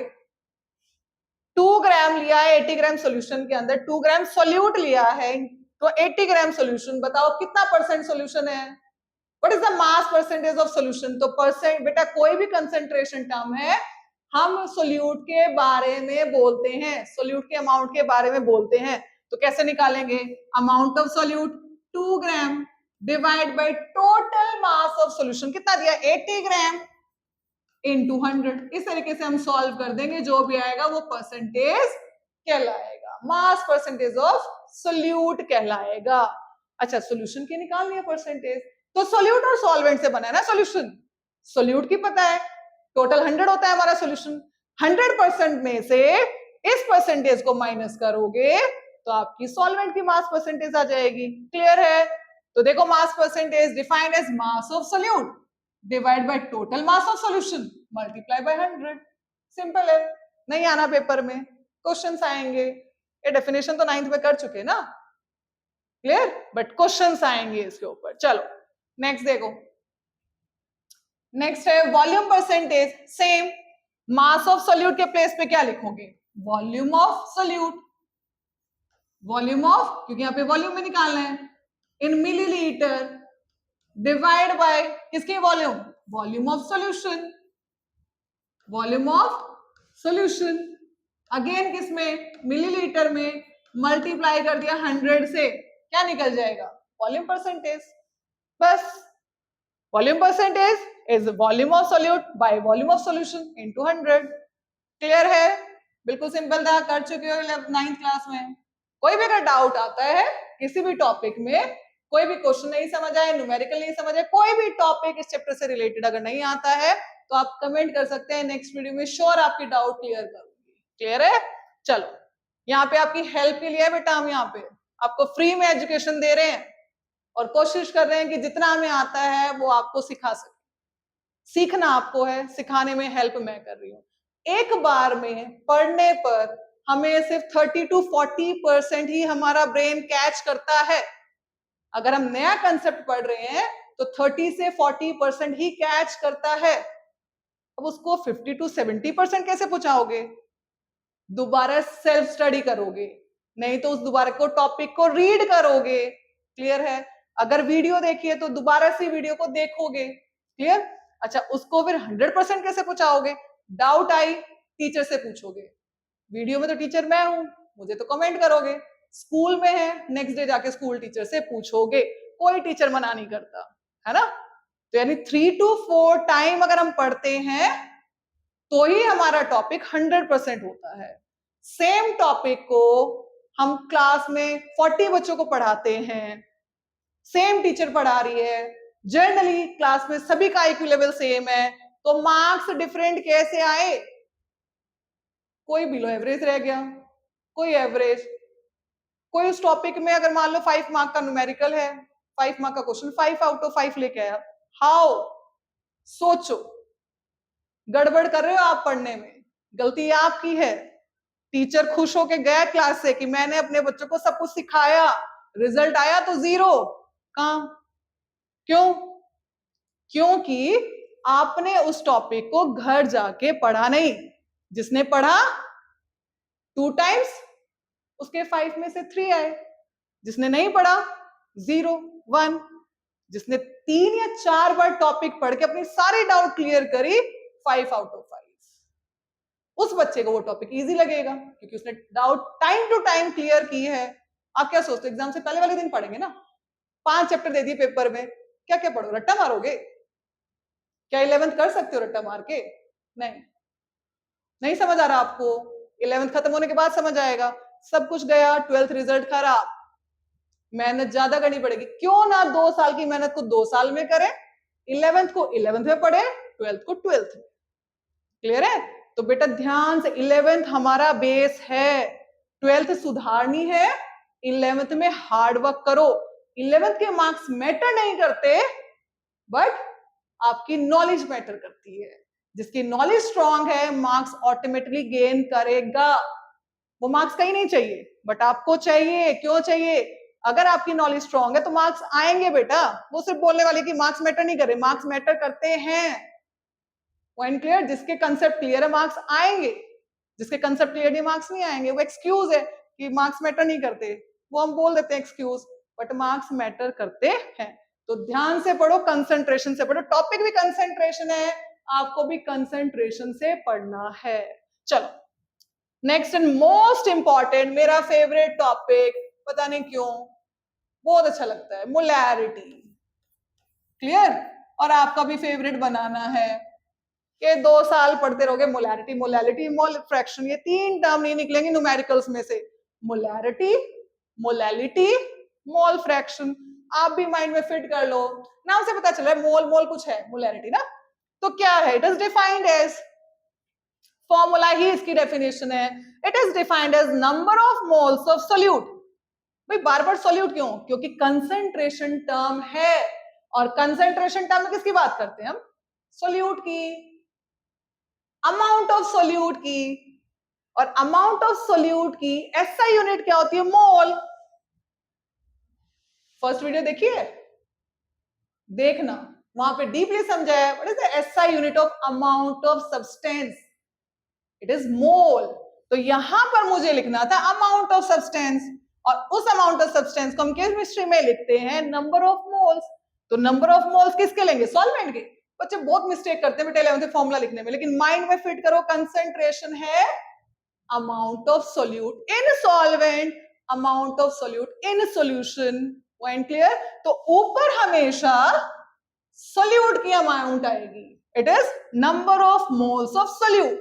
2 ग्राम लिया है 80 ग्राम सॉल्यूशन के अंदर, 2 ग्राम सॉल्यूट लिया है, तो 80 ग्राम सॉल्यूशन, बताओ कितना परसेंट सॉल्यूशन है? What is the mass percentage of solution? तो परसेंट बेटा कोई भी कंसंट्रेशन टर्म है, हम सोल्यूट के बारे में बोलते हैं, सोल्यूट के अमाउंट के बारे में बोलते हैं, तो कैसे निकालेंगे? Amount of solute 2 gram divide by total mass of solution, कितना दिया? 80 ग्राम इनटू 100। इस तरीके से हम सॉल्व कर देंगे, जो भी आएगा वो परसेंटेज कहलाएगा, मास परसेंटेज ऑफ सोल्यूट कहलाएगा। अच्छा, सोल्यूशन की निकालनी है परसेंटेज, तो सोल्यूट और सॉल्वेंट से बना है ना सोल्यूशन। सोल्यूट की पता है टोटल 100 होता है हमारा सोल्यूशन, 100% में से इस परसेंटेज को माइनस करोगे तो आपकी सॉल्वेंट की मास परसेंटेज आ जाएगी। क्लियर है? तो देखो, mass percentage defined as mass of solute divide by total mass of solution multiply by 100। Simple है, नहीं आना पेपर में क्वेश्चंस आएंगे। ये डेफिनेशन तो 9th में कर चुके ना, क्लियर, बट क्वेश्चंस आएंगे इसके ऊपर। चलो नेक्स्ट देखो, नेक्स्ट है volume percentage. Same, mass of solute के प्लेस पे क्या लिखोगे? Volume of solute, volume of, क्योंकि यहाँ पे वॉल्यूम में निकालना है, इन मिलीलीटर डिवाइड बाय किसकी volume? Volume of solution, volume of solution again किसमें? मिलीलीटर में, मल्टीप्लाई कर दिया 100 से, क्या निकल जाएगा? Volume percentage. बस, volume percentage is volume of solute by volume of solution into 100। Clear है? बिल्कुल सिंपल था, कर चुके हो 9th क्लास में। कोई भी अगर डाउट आता है किसी भी टॉपिक में, कोई भी क्वेश्चन नहीं समझ आए, न्यूमेरिकल नहीं समझ आए, कोई भी टॉपिक इस चैप्टर से रिलेटेड अगर नहीं आता है तो आप कमेंट कर सकते हैं, नेक्स्ट वीडियो में श्योर आपकी डाउट क्लियर करूंगी। क्लियर है? चलो, यहाँ पे आपकी हेल्प के लिए बेटा हम यहाँ पे आपको फ्री में एजुकेशन दे रहे हैं और कोशिश कर रहे हैं कि जितना हमें आता है वो आपको सिखा सके। सीखना आपको है, सिखाने में हेल्प मैं कर रही हूँ। एक बार में पढ़ने पर हमें सिर्फ 30 to 40% ही हमारा ब्रेन कैच करता है। अगर हम नया कंसेप्ट पढ़ रहे हैं तो 30 से 40% ही कैच करता है। अब उसको 50 to 70% कैसे पहुंचाओगे? दोबारा सेल्फ स्टडी करोगे, नहीं तो उस दोबारा को टॉपिक को रीड करोगे। क्लियर है? अगर वीडियो देखिए तो दोबारा से वीडियो को देखोगे। क्लियर? अच्छा, उसको फिर 100% कैसे पहुंचाओगे? डाउट आई टीचर से पूछोगे। वीडियो में तो टीचर मैं हूं, मुझे तो कमेंट करोगे। स्कूल में है, नेक्स्ट डे जाके स्कूल टीचर से पूछोगे, कोई टीचर मना नहीं करता है ना। तो यानी 3 to 4 टाइम अगर हम पढ़ते हैं तो ही हमारा टॉपिक 100% होता है। सेम टॉपिक को हम क्लास में 40 बच्चों को पढ़ाते हैं, सेम टीचर पढ़ा रही है, जनरली क्लास में सभी का आईक्यू लेवल सेम है, तो मार्क्स डिफरेंट कैसे आए? कोई बिलो एवरेज रह गया, कोई एवरेज, कोई उस टॉपिक में अगर मान लो 5 मार्क का न्यूमेरिकल है, 5 मार्क का क्वेश्चन 5 आउट ऑफ 5 लेके आया। हाउ? सोचो, गड़बड़ कर रहे हो आप पढ़ने में, गलती आपकी है। टीचर खुश होके गया क्लास से कि मैंने अपने बच्चों को सब कुछ सिखाया, रिजल्ट आया तो 0। कहां? क्यों? क्योंकि आपने उस टॉपिक को घर जाके पढ़ा नहीं। जिसने पढ़ा 2 टाइम्स उसके 5 में से 3 आए, जिसने नहीं पढ़ा 0 1। जिसने 3 या 4 बार टॉपिक पढ़ के अपनी सारी डाउट क्लियर करी 5 आउट ऑफ 5, उस बच्चे को वो टॉपिक इजी लगेगा क्योंकि उसने doubt time to time clear की है। आप क्या सोचते हो एग्जाम से पहले वाले दिन पढ़ेंगे ना, 5 चैप्टर दे दिए पेपर में, क्या क्या पढ़ो? रट्टा मारोगे? क्या 11th कर सकते हो रट्टा मार के? नहीं, नहीं समझ आ रहा आपको? 11th खत्म होने के बाद समझ आएगा। सब कुछ गया, 12th रिजल्ट खराब, मेहनत ज्यादा करनी पड़ेगी। क्यों ना 2 साल की मेहनत को 2 साल में करें, 11th को 11th में पढ़े, 12th को 12th में। क्लियर है? तो बेटा ध्यान से, 11th हमारा बेस है, 12th सुधारनी है, 11th में हार्ड वर्क करो। 11th के मार्क्स मैटर नहीं करते, बट आपकी नॉलेज मैटर करती है। जिसकी नॉलेज स्ट्रांग है मार्क्स ऑटोमेटिकली गेन करेगा। वो मार्क्स कहीं नहीं चाहिए, बट आपको चाहिए। क्यों चाहिए? अगर आपकी नॉलेज स्ट्रांग है तो मार्क्स आएंगे बेटा। वो सिर्फ बोलने वाले कि मार्क्स मैटर नहीं करे, मार्क्स मैटर करते हैं। Point clear? जिसके कंसेप्ट क्लियर है मार्क्स आएंगे, जिसके कंसेप्ट क्लियर नहीं मार्क्स नहीं आएंगे। वो एक्सक्यूज है कि मार्क्स मैटर नहीं करते, वो हम बोल देते हैं एक्सक्यूज, बट मार्क्स मैटर करते हैं। तो ध्यान से पढ़ो, कंसंट्रेशन से पढ़ो, टॉपिक भी कंसंट्रेशन है, आपको भी कंसंट्रेशन से पढ़ना है। चलो नेक्स्ट एंड मोस्ट इंपॉर्टेंट, मेरा फेवरेट टॉपिक, पता नहीं क्यों बहुत अच्छा लगता है, मोलैरिटी। क्लियर? और आपका भी फेवरेट बनाना है कि 2 साल पढ़ते रहोगे मोलैरिटी मोलैरिटी मोल फ्रैक्शन, ये 3 टर्म नहीं निकलेंगे न्यूमेरिकल्स में से, मोलैरिटी, मोलैलिटी, मोल फ्रैक्शन। आप भी माइंड में फिट कर लो, नाम से पता चल रहा है मोल मोल कुछ है, मोलैरिटी ना। तो क्या है? It is defined as, formula ही इसकी डेफिनेशन है, it is defined as number of moles of solute. भाई बार बार सोल्यूट क्यों? क्योंकि कंसंट्रेशन टर्म है, और कंसंट्रेशन टर्म में किसकी बात करते हैं हम? सोल्यूट की, अमाउंट ऑफ सोल्यूट की, और अमाउंट ऑफ सोल्यूट की एसआई यूनिट क्या होती है? मोल। फर्स्ट वीडियो देखिए, देखना, वहां पे डीपली समझाया what is the SI unit of amount of substance, it is mole. तो यहां पर मुझे लिखना था अमाउंट ऑफ सब्सटेंस, और उस अमाउंट ऑफ सब्सटेंस को हम केमिस्ट्री में लिखते हैं नंबर ऑफ मोल्स। तो नंबर ऑफ मोल्स किसके लेंगे? सॉल्वेंट के। बच्चे बहुत मिस्टेक करते हैं बेटा 11th फॉर्मूला लिखने में, लेकिन माइंड में फिट करो, कंसंट्रेशन है amount of solute in solvent, amount of solute in solution. Point clear? तो ऊपर हमेशा सोल्यूट की अमाउंट आएगी, it is number of moles of solute.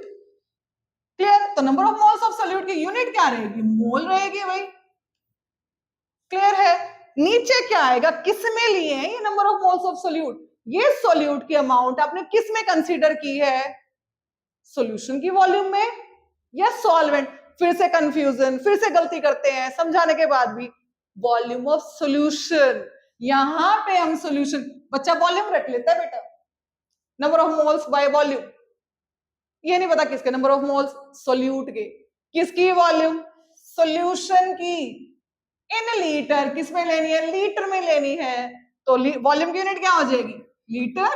Clear? तो number of moles of solute की यूनिट क्या रहेगी? मोल रहेगी भाई। क्लियर है? नीचे क्या आएगा? किस में लिए हैं ये number of moles of solute? ये सोल्यूट की अमाउंट आपने किस में कंसीडर की है? सॉल्यूशन की वॉल्यूम में या सॉल्वेंट? फिर से कंफ्यूजन, फिर से गलती करते हैं समझाने के बाद भी। वॉल्यूम ऑफ सॉल्यूशन, यहां पे हम सॉल्यूशन, बच्चा वॉल्यूम रख लेता है बेटा, number of moles by volume. ये नहीं पता किसके नंबर ऑफ मोल्स? सोल्यूट के। किसकी वॉल्यूम? सॉल्यूशन की। इन लीटर, किस में लेनी है? लीटर में लेनी है। तो वॉल्यूम की यूनिट क्या हो जाएगी? लीटर।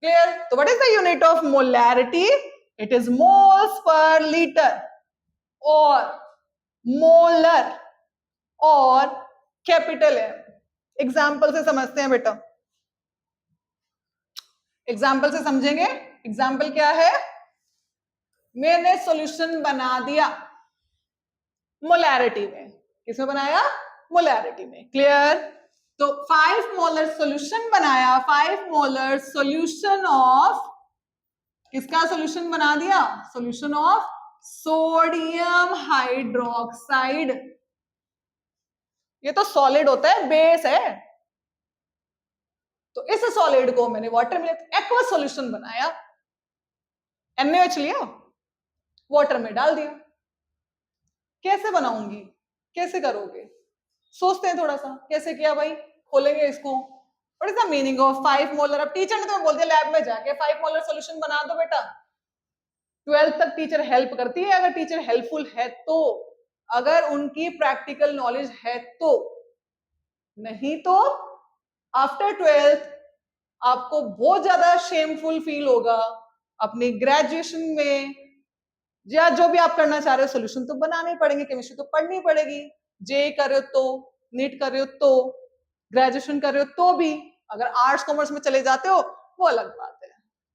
क्लियर? तो what is the unit of molarity? It is moles per litre, और मोलर, और कैपिटल एम। एग्जाम्पल से समझते हैं बेटा, एग्जाम्पल से समझेंगे। एग्जाम्पल क्या है? मैंने सॉल्यूशन बना दिया मोलैरिटी में। किसमें बनाया? मोलैरिटी में। क्लियर? तो 5 मोलर सॉल्यूशन बनाया, 5 मोलर सॉल्यूशन ऑफ, किसका सॉल्यूशन बना दिया? Solution of sodium hydroxide. ये तो सॉलिड होता है, बेस है। तो इस सॉलिड को मैंने वाटर में एक्वा सॉल्यूशन बनाया, NaOH लिया, वाटर में डाल दिया। कैसे बनाऊंगी? कैसे करोगे? सोचते हैं थोड़ा सा, कैसे किया भाई? खोलेंगे इसको। What is the meaning of 5 molar? अब टीचर ने तुम्हें बोल दिया लैब में जाके 5 मोलर सॉल्यूशन बना दो बेटा। 12th तक टीचर हेल्प करती है, अगर टीचर हेल्पफुल है तो, अगर उनकी प्रैक्टिकल नॉलेज है तो। नहीं तो आफ्टर 12th आपको बहुत ज्यादा शेमफुल फील होगा अपनी ग्रेजुएशन में, या जो भी आप करना चाह रहे हो, सोल्यूशन तो बनाने पड़ेंगे, केमिस्ट्री तो पढ़नी पड़ेगी। जे कर रहे हो तो, नीट कर रहे हो तो, ग्रेजुएशन कर रहे हो तो भी, अगर आर्ट्स कॉमर्स में चले जाते हो वो अलग बात है।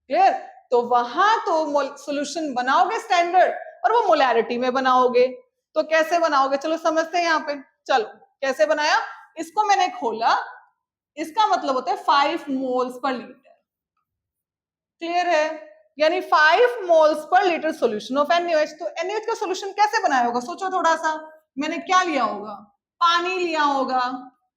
क्लियर? तो वहां तो सोल्यूशन बनाओगे स्टैंडर्ड, और वो मोलैरिटी में बनाओगे। तो कैसे बनाओगे? चलो समझते हैं यहाँ पे। चलो कैसे बनाया? इसको मैंने खोला, इसका मतलब होता है 5 मोल्स पर लीटर। क्लियर है? यानी 5 moles per litre solution of NaOH। तो NaOH का सॉल्यूशन कैसे बनाया होगा? सोचो थोड़ा सा। मैंने क्या लिया होगा? पानी लिया होगा,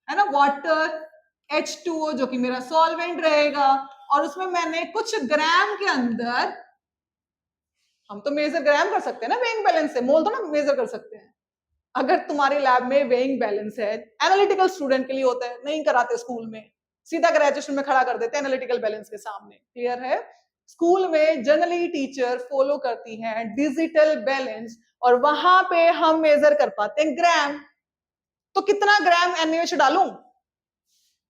है ना, वाटर, H2O जो कि मेरा सॉल्वेंट रहेगा, और उसमें मैंने कुछ ग्राम के अंदर, हम तो मेजर ग्राम कर सकते हैं ना वेइंग बैलेंस से, मोल तो ना मेजर कर सकते हैं। अगर तुम्हारी लैब में वेइंग बैलेंस है, एनालिटिकल स्टूडेंट के लिए होता है, नहीं कराते स्कूल में, सीधा ग्रेजुएशन में खड़ा कर देते हैं एनालिटिकल बैलेंस के सामने। क्लियर है? स्कूल में जनरली टीचर फॉलो करती हैं डिजिटल बैलेंस, और वहां पे हम मेजर कर पाते हैं ग्राम। तो कितना ग्राम NaOH डालूं,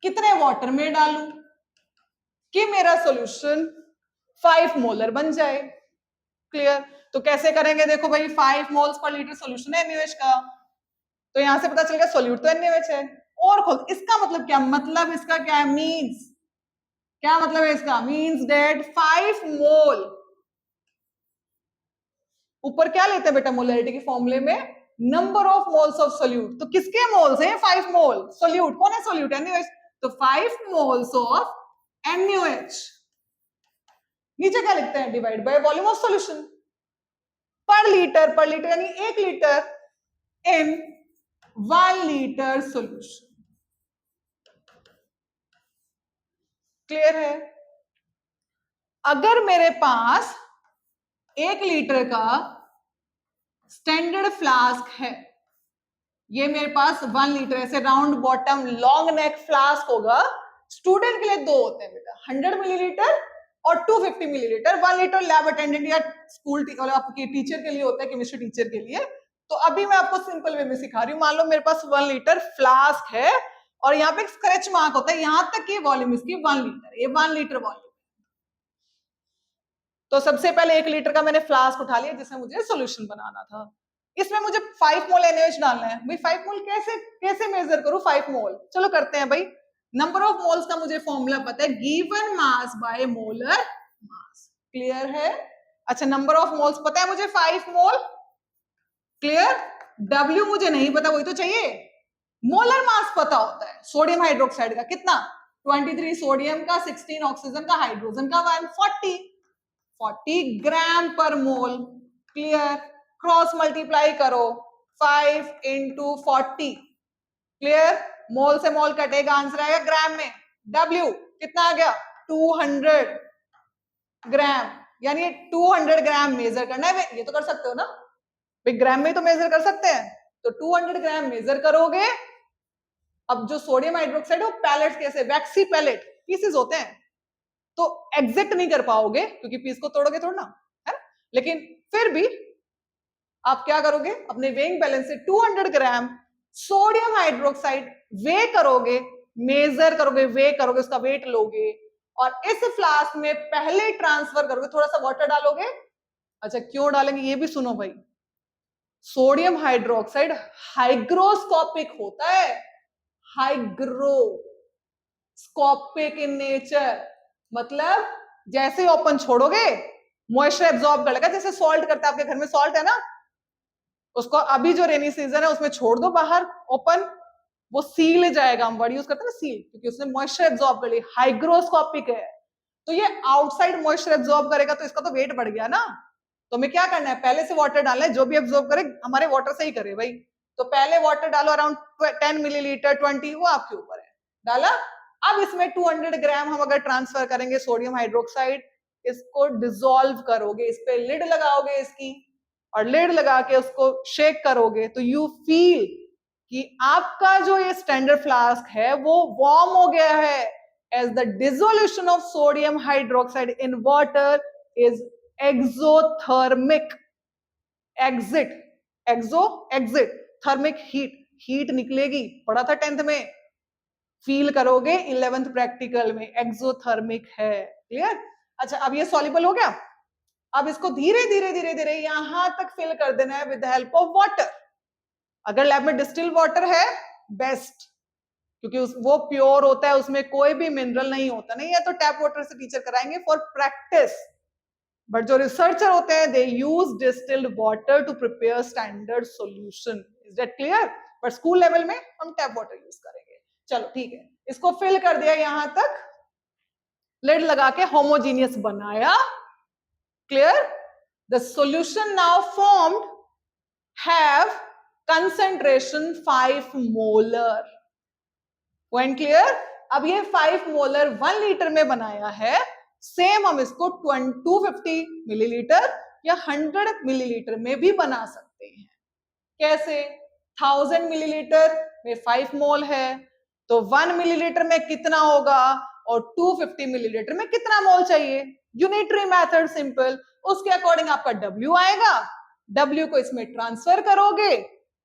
कितने वाटर में डालूं कि मेरा सॉल्यूशन 5 मोलर बन जाए। क्लियर? तो कैसे करेंगे? देखो भाई 5 मोल्स पर लीटर सॉल्यूशन है NaOH का, तो यहां से पता चल गया सोल्यूट तो NaOH है। और खोल, इसका मतलब क्या? मतलब इसका क्या है? मीन्स, क्या मतलब है इसका? मीन्स डेट 5 मोल ऊपर क्या लेते हैं बेटा मोलैरिटी के फॉर्मूले में, number of moles of solute. तो किसके मोल्स हैं? 5 मोल। सोल्यूट कौन है? Solute NaOH। तो 5 मोल्स ऑफ NaOH। नीचे क्या लिखते हैं? Divide by volume of solution पर लीटर। पर लीटर यानी 1 litre in 1 litre solution. Clear है? अगर मेरे पास 1 लीटर का स्टैंडर्ड फ्लास्क है, ये मेरे पास 1 लीटर ऐसे round bottom long neck flask होगा। स्टूडेंट के लिए 2 होते हैं बेटा, 100 मिलीलीटर और 250 मिलीलीटर। 1 लीटर लैब अटेंडेंट या स्कूल आपके टीचर के लिए होता है, केमिस्ट्री टीचर के लिए। तो अभी मैं आपको सिंपल वे में सिखा रही हूँ। मान लो मेरे पास 1 लीटर फ्लास्क है और यहाँ पे एक स्क्रैच मार्क होता है, यहां तक ये वॉल्यूम इसकी 1 लीटर, ये 1 लीटर वॉल्यूम। तो सबसे पहले 1 लीटर का मैंने फ्लास्क उठा लिया जिसमें मुझे सॉल्यूशन बनाना था। इसमें मुझे 5 मोल NaOH डालना है। भाई 5 मोल कैसे मेजर करूं 5 मोल? चलो करते हैं भाई। नंबर ऑफ मोल्स का मुझे फॉर्मूला पता है, given mass by molar mass. Clear है? अच्छा, नंबर ऑफ मोल्स पता है मुझे 5 मोल। क्लियर? W मुझे नहीं पता, वही तो चाहिए। मोलर मास पता होता है सोडियम हाइड्रोक्साइड का, कितना? 23 सोडियम का, 16 ऑक्सीजन का, हाइड्रोजन का 40 ग्राम पर मोल। क्लियर? क्रॉस मल्टीप्लाई करो 5 इंटू 40। क्लियर? मोल से मोल कटेगा, आंसर आएगा ग्राम में। W कितना आ गया? 200 ग्राम। यानी 200 ग्राम मेजर करना है। ये तो कर सकते हो ना भाई, ग्राम में तो मेजर कर सकते हैं। तो 200 ग्राम मेजर करोगे। अब जो सोडियम हाइड्रोक्साइड है वो पैलेट कैसे, वैक्सी पैलेट पीसेस होते हैं, तो एग्जैक्ट नहीं कर पाओगे क्योंकि पीस को तोड़ोगे थोड़ा ना, है ना? लेकिन फिर भी आप क्या करोगे, अपने वेइंग बैलेंस से 200 ग्राम सोडियम हाइड्रोक्साइड वे करोगे, मेजर करोगे, वे करोगे, उसका वेट लोगे और इस फ्लास्क में पहले ट्रांसफर करोगे, थोड़ा सा वाटर डालोगे। अच्छा, क्यों डालेंगे ये भी सुनो भाई। सोडियम हाइड्रोक्साइड हाइग्रोस्कोपिक होता है, हाइग्रोस्कोपिक इन नेचर। मतलब जैसे ओपन छोड़ोगे मॉइस्चर एब्जॉर्ब कर लेगा, जैसे सॉल्ट करता है, आपके घर में सॉल्ट है ना, उसको अभी जो रेनी सीजन है उसमें छोड़ दो बाहर ओपन, वो सील जाएगा। हम वर्ड यूज करते हैं ना सील, क्योंकि उसने मॉइस्चर एब्जॉर्ब कर लिया। हाइग्रोस्कोपिक है तो ये आउटसाइड मॉइस्चर एब्जॉर्ब करेगा, तो इसका तो वेट बढ़ गया ना। तो हमें क्या करना है, पहले से वाटर डालना है, जो भी एब्जॉर्ब करे हमारे वाटर से ही करे भाई। तो पहले वाटर डालो अराउंड 10 मिलीलीटर 20, वो आपके ऊपर है। डाला। अब इसमें 200 ग्राम हम अगर ट्रांसफर करेंगे सोडियम हाइड्रोक्साइड, इसको डिसॉल्व करोगे, इस पे लिड लगाओगे इसकी, और लिड लगा के उसको शेक करोगे, तो यू फील कि आपका जो ये स्टैंडर्ड फ्लास्क है वो वार्म हो गया है, as the dissolution of sodium hydroxide in water is exothermic. Exothermic heat निकलेगी, पढ़ा था 10th में, फील करोगे 11th प्रैक्टिकल में, एक्सोथर्मिक है। क्लियर? अच्छा, अब ये सॉल्युबल हो गया। अब इसको धीरे धीरे धीरे धीरे यहां तक फिल कर देना है विद हेल्प ऑफ वाटर। अगर लैब में डिस्टिल वाटर है बेस्ट, क्योंकि वो प्योर होता है, उसमें कोई भी मिनरल नहीं होता। नहीं है तो टैप वाटर से टीचर कराएंगे फॉर प्रैक्टिस, बट जो रिसर्चर होते हैं they use distilled water to prepare standard solution. Is that clear? But school level में हम टैप वाटर यूज करेंगे। चलो ठीक है, इसको फिल कर दिया यहां तक, लिड लगा के होमोजीनियस बनाया। Clear? The solution now formed have concentration 5 molar. Point clear? अब ये 5 मोलर 1 लीटर में बनाया है, सेम हम इसको 250 मिलीलीटर या 100 मिलीलीटर में भी बना सकते हैं। कैसे? 1000 मिलीलीटर में 5 मोल है, तो 1 मिलीलीटर में कितना होगा और 250 मिलीलीटर में कितना मोल चाहिए? Unitary method, simple. उसके अकॉर्डिंग आपका W आएगा। W को इसमें ट्रांसफर करोगे,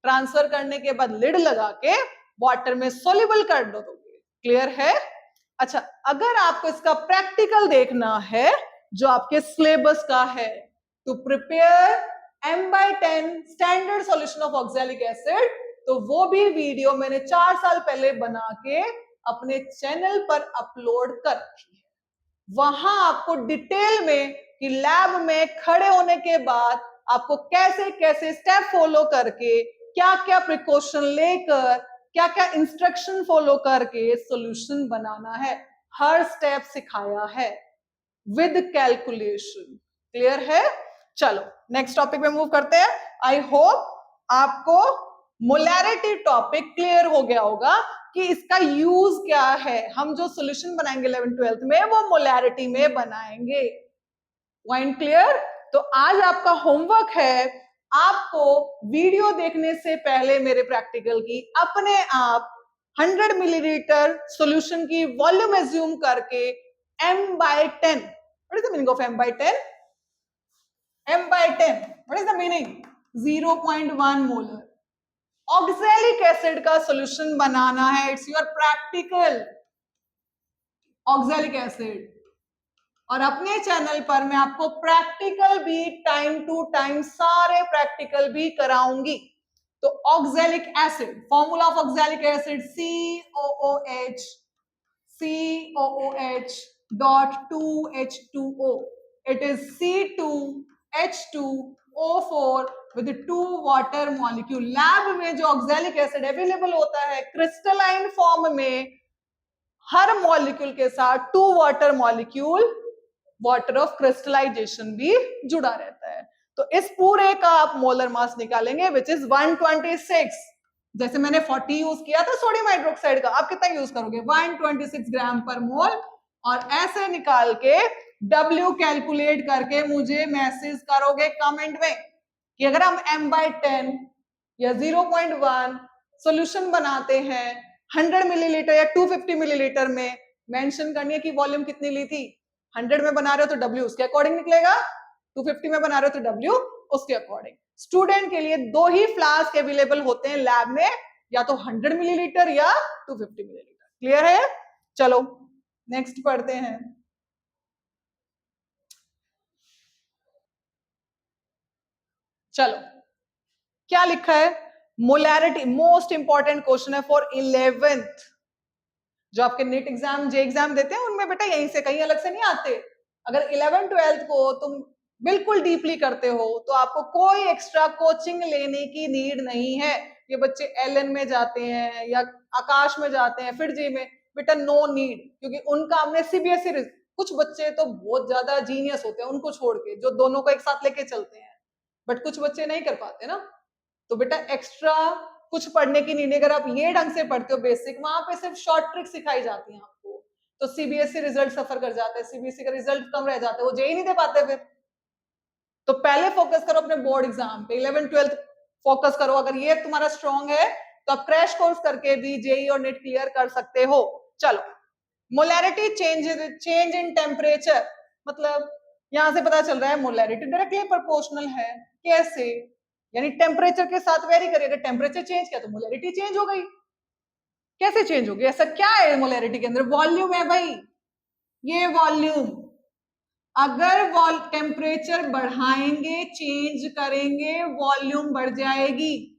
ट्रांसफर करने के बाद लिड लगा के वाटर में सोल्यूबल कर दोगे। क्लियर है? अच्छा, अगर आपको इसका प्रैक्टिकल देखना है जो आपके सिलेबस का है, to prepare M/10 standard solution of oxalic acid, तो वो भी वीडियो मैंने 4 साल पहले बना के अपने चैनल पर अपलोड कर रखी है। वहां आपको डिटेल में कि लैब में खड़े होने के बाद आपको कैसे कैसे स्टेप फॉलो करके, क्या क्या प्रिकॉशन लेकर, क्या क्या इंस्ट्रक्शन फॉलो करके सॉल्यूशन बनाना है, हर स्टेप सिखाया है विद कैलकुलेशन। क्लियर है? चलो नेक्स्ट टॉपिक पे मूव करते हैं। आई होप आपको मोलैरिटी टॉपिक क्लियर हो गया होगा कि इसका यूज क्या है। हम जो सॉल्यूशन बनाएंगे 11th-12th में वो मोलैरिटी में बनाएंगे। Point clear? तो आज आपका होमवर्क है, आपको वीडियो देखने से पहले मेरे प्रैक्टिकल की अपने आप 100 मिलीलीटर सॉल्यूशन की वॉल्यूम एज्यूम करके m/10, what is the meaning of m/10? m/10, what is the meaning? 0.1 molar oxalic acid का सॉल्यूशन बनाना है। It's your practical oxalic acid. और अपने चैनल पर मैं आपको प्रैक्टिकल भी टाइम टू टाइम सारे प्रैक्टिकल भी कराऊंगी। तो oxalic acid, formula of oxalic acid COOH dot 2H2O. It is C2H2O4 with 2 water molecule. Lab में जो ऑक्सैलिक एसिड अवेलेबल होता है क्रिस्टलाइन फॉर्म में, हर मॉलिक्यूल के साथ 2 water molecule, water of crystallization भी जुड़ा रहता है। तो इस पूरे का आप मोलर मास निकालेंगे विच इज 126। जैसे मैंने 40 यूज किया था सोडियम हाइड्रोक्साइड का, आप कितना यूज करोगे? 126 ग्राम पर मोल। और ऐसे निकाल के W कैलकुलेट करके मुझे मैसेज करोगे कमेंट में कि अगर हम m/10 या 0.1 सॉल्यूशन बनाते हैं 100 मिलीलीटर या 250 मिलीलीटर में, मेंशन करनी है कि वॉल्यूम कितनी ली थी। 100 में बना रहे हो तो W उसके अकॉर्डिंग निकलेगा, 250 में बना रहे हो तो W उसके अकॉर्डिंग। स्टूडेंट के लिए 2 ही फ्लास्क अवेलेबल होते हैं लैब में, या तो 100 मिलीलीटर या 250 मिलीलीटर। क्लियर है? चलो नेक्स्ट पढ़ते हैं। चलो क्या लिखा है? मोलैरिटी मोस्ट इंपॉर्टेंट क्वेश्चन है फॉर 11th। जो आपके नीट एग्जाम, जे एग्जाम देते हैं उनमें बेटा यहीं से, कहीं अलग से नहीं आते। अगर 11th-12th को तुम बिल्कुल डीपली करते हो तो आपको कोई एक्स्ट्रा कोचिंग लेने की नीड नहीं है। ये बच्चे एलएन में जाते हैं या आकाश में जाते हैं, फिर जी में, बेटा नो नीड, क्योंकि उनका हमने सीबीएसई, कुछ बच्चे तो बहुत ज्यादा जीनियस होते हैं उनको छोड़ के, जो दोनों को एक साथ लेके चलते हैं, बट कुछ बच्चे नहीं कर पाते ना। तो बेटा एक्स्ट्रा कुछ पढ़ने की नहीं, अगर आप ये ढंग से पढ़ते हो बेसिक, वहां पे सिर्फ शॉर्ट ट्रिक सिखाई जाती है आपको, तो सीबीएसई रिजल्ट सफर कर जाता है, सीबीएसई का रिजल्ट कम रह जाता है, वो जेई नहीं दे पाते फिर। तो पहले फोकस करो अपने बोर्ड एग्जाम पे, 11th-12th फोकस करो। अगर ये तुम्हारा स्ट्रॉन्ग है तो आप क्रैश कोर्स करके भी जेई और नेट क्लियर कर सकते हो। चलो मोलैरिटी चेंज इन टेम्परेचर, मतलब यहां से पता चल रहा है मोलैरिटी डायरेक्टली प्रोपोर्शनल है। कैसे? यानी टेम्परेचर के साथ वेरी करेगा, टेम्परेचर चेंज किया तो मोलैरिटी चेंज हो गई। कैसे चेंज होगी? ऐसा क्या है मोलैरिटी के अंदर? वॉल्यूम है भाई, ये वॉल्यूम। अगर टेम्परेचर बढ़ाएंगे, चेंज करेंगे, वॉल्यूम बढ़ जाएगी।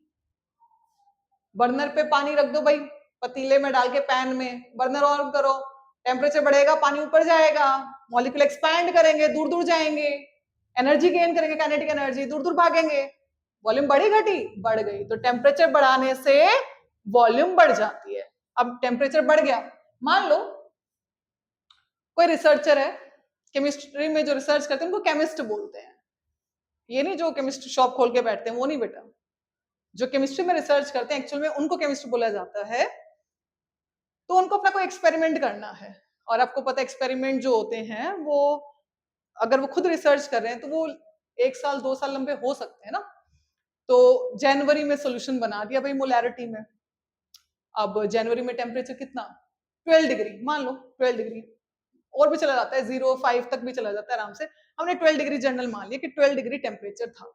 बर्नर पे पानी रख दो भाई, पतीले में डाल के पैन में, बर्नर ऑन करो, टेम्परेचर बढ़ेगा, पानी ऊपर जाएगा, मॉलिक्यूल एक्सपैंड करेंगे, दूर दूर जाएंगे, एनर्जी गेन करेंगे, काइनेटिक एनर्जी, दूर दूर भागेंगे। वॉल्यूम बढ़ी घटी? बढ़ गई। तो टेम्परेचर बढ़ाने से वॉल्यूम बढ़ जाती है। अब टेम्परेचर बढ़ गया, मान लो कोई रिसर्चर है, केमिस्ट्री में जो रिसर्च करते हैं उनको केमिस्ट बोलते हैं, ये नहीं जो केमिस्ट शॉप खोल के बैठते हैं, वो नहीं बेटा। जो केमिस्ट्री में रिसर्च करते हैं एक्चुअल में उनको केमिस्ट बोला जाता है। तो उनको अपना कोई एक्सपेरिमेंट करना है, और आपको पता है एक्सपेरिमेंट जो होते हैं वो, अगर वो खुद रिसर्च कर रहे हैं तो वो 1 साल 2 साल लंबे हो सकते हैं ना। तो जनवरी में सोल्यूशन बना दिया भाई मोलैरिटी में। अब जनवरी में टेम्परेचर कितना? 12 डिग्री मान लो, 12 डिग्री, और भी चला जाता है, 0.5 तक भी चला जाता है आराम से। हमने 12 डिग्री जनरल मान लिया कि 12 डिग्री टेम्परेचर था।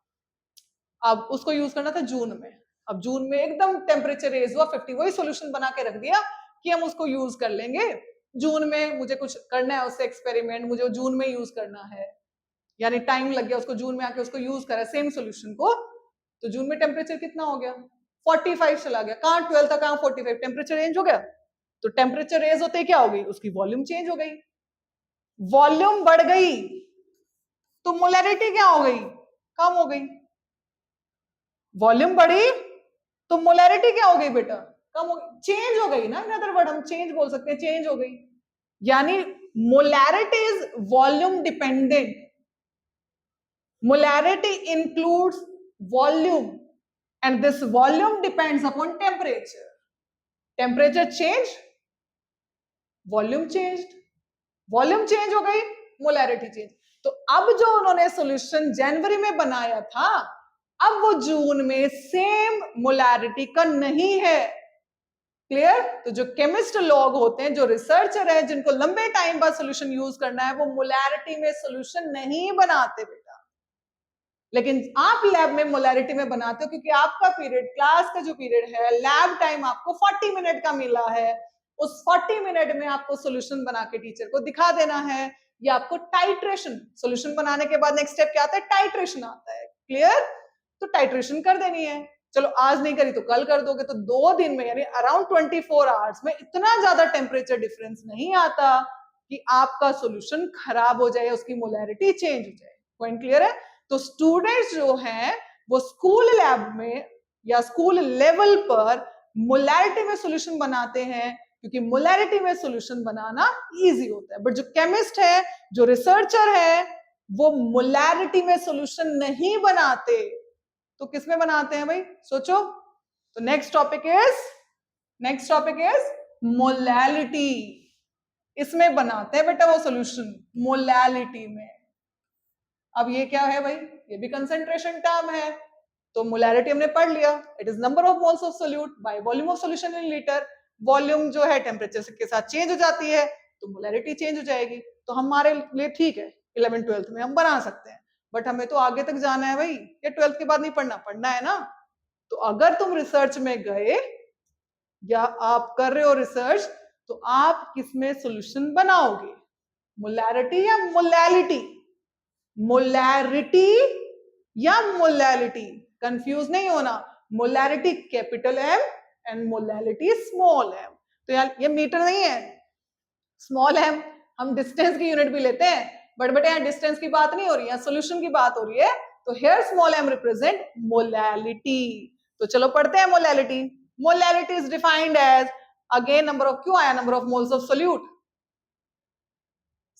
अब उसको यूज करना था जून में। अब जून में एकदम टेम्परेचर रेज हुआ 50, वही सॉल्यूशन बना के रख दिया कि हम उसको यूज कर लेंगे जून में, मुझे कुछ करना है उससे एक्सपेरिमेंट, मुझे जून में यूज करना है, यानी टाइम लग गया उसको, जून में आके उसको यूज करा सेम सॉल्यूशन को। तो जून में टेम्परेचर कितना हो गया? 45 चला गया। कहाँ 12 था, कहाँ 45, टेम्परेचर रेंज हो गया। तो टेम्परेचर रेज होते क्या हो गई? उसकी वॉल्यूम चेंज हो गई, वॉल्यूम बढ़ गई, तो मोलैरिटी क्या हो गई? कम हो गई। वॉल्यूम बढ़ी तो मोलैरिटी क्या हो गई बेटा, कम हो गई, चेंज हो गई ना, इन अदर वर्ड हम चेंज बोल सकते हैं, चेंज हो गई। यानी molarity is volume dependent, molarity includes volume and this volume depends upon temperature. Temperature changed, volume changed, volume change हो गई, molarity change। तो अब जो उन्होंने सॉल्यूशन जनवरी में बनाया था, अब वो जून में सेम मोलैरिटी का नहीं है। क्लियर? तो जो केमिस्ट लोग होते हैं, जो रिसर्चर हैं, जिनको लंबे टाइम बाद सॉल्यूशन यूज करना है, वो मोलैरिटी में सॉल्यूशन नहीं बनाते बेटा। लेकिन आप लैब में मोलैरिटी में बनाते हो, क्योंकि आपका पीरियड, क्लास का जो पीरियड है, लैब टाइम आपको 40 मिनट का मिला है। उस 40 मिनट में आपको सॉल्यूशन बना के टीचर को दिखा देना है, या आपको टाइट्रेशन, सॉल्यूशन बनाने के बाद नेक्स्ट स्टेप क्या आता है, टाइट्रेशन आता है। क्लियर? तो टाइट्रेशन कर देनी है। चलो आज नहीं करी तो कल कर दोगे, तो 2 दिन में यानी अराउंड 24 आवर्स में इतना ज्यादा टेम्परेचर डिफरेंस नहीं आता कि आपका सॉल्यूशन खराब हो जाए, उसकी मोलैरिटी चेंज हो जाए। पॉइंट क्लियर है? तो स्टूडेंट्स जो हैं वो स्कूल लैब में या स्कूल लेवल पर मोलैरिटी में सॉल्यूशन बनाते हैं, क्योंकि मोलैरिटी में सॉल्यूशन बनाना इजी होता है। बट जो केमिस्ट है, जो रिसर्चर है, वो मोलैरिटी में सॉल्यूशन नहीं बनाते। तो किस में बनाते हैं भाई, सोचो। तो नेक्स्ट टॉपिक इज मोलैलिटी। इसमें बनाते हैं बेटा वो सॉल्यूशन, मोलैलिटी में। अब ये क्या है भाई, ये भी कंसंट्रेशन टर्म है। तो मोलैरिटी हमने पढ़ लिया, it is number of moles of solute by volume of solution in litre. Volume जो है टेम्परेचर के साथ चेंज हो जाती है, तो मोलैरिटी चेंज हो जाएगी। तो हमारे लिए ठीक है, 11th 12th में हम बना सकते हैं, बट हमें तो आगे तक जाना है भाई, ये 12th के बाद नहीं पढ़ना है ना। तो अगर तुम रिसर्च में गए या आप कर रहे हो रिसर्च, तो आप किसमें सॉल्यूशन बनाओगे, मोलैरिटी या मोलैलिटी? मोलैरिटी या मोलैलिटी, कंफ्यूज नहीं होना। Molarity capital M and molality small M. तो यार ये मीटर नहीं है, स्मॉल एम हम डिस्टेंस की यूनिट भी लेते हैं, बट बेटे यहाँ डिस्टेंस की बात नहीं हो रही है, सॉल्यूशन की बात हो रही है। तो here small M represent molality. तो चलो पढ़ते हैं molality. Molality is defined as, again number of, क्यों आया number of moles of solute,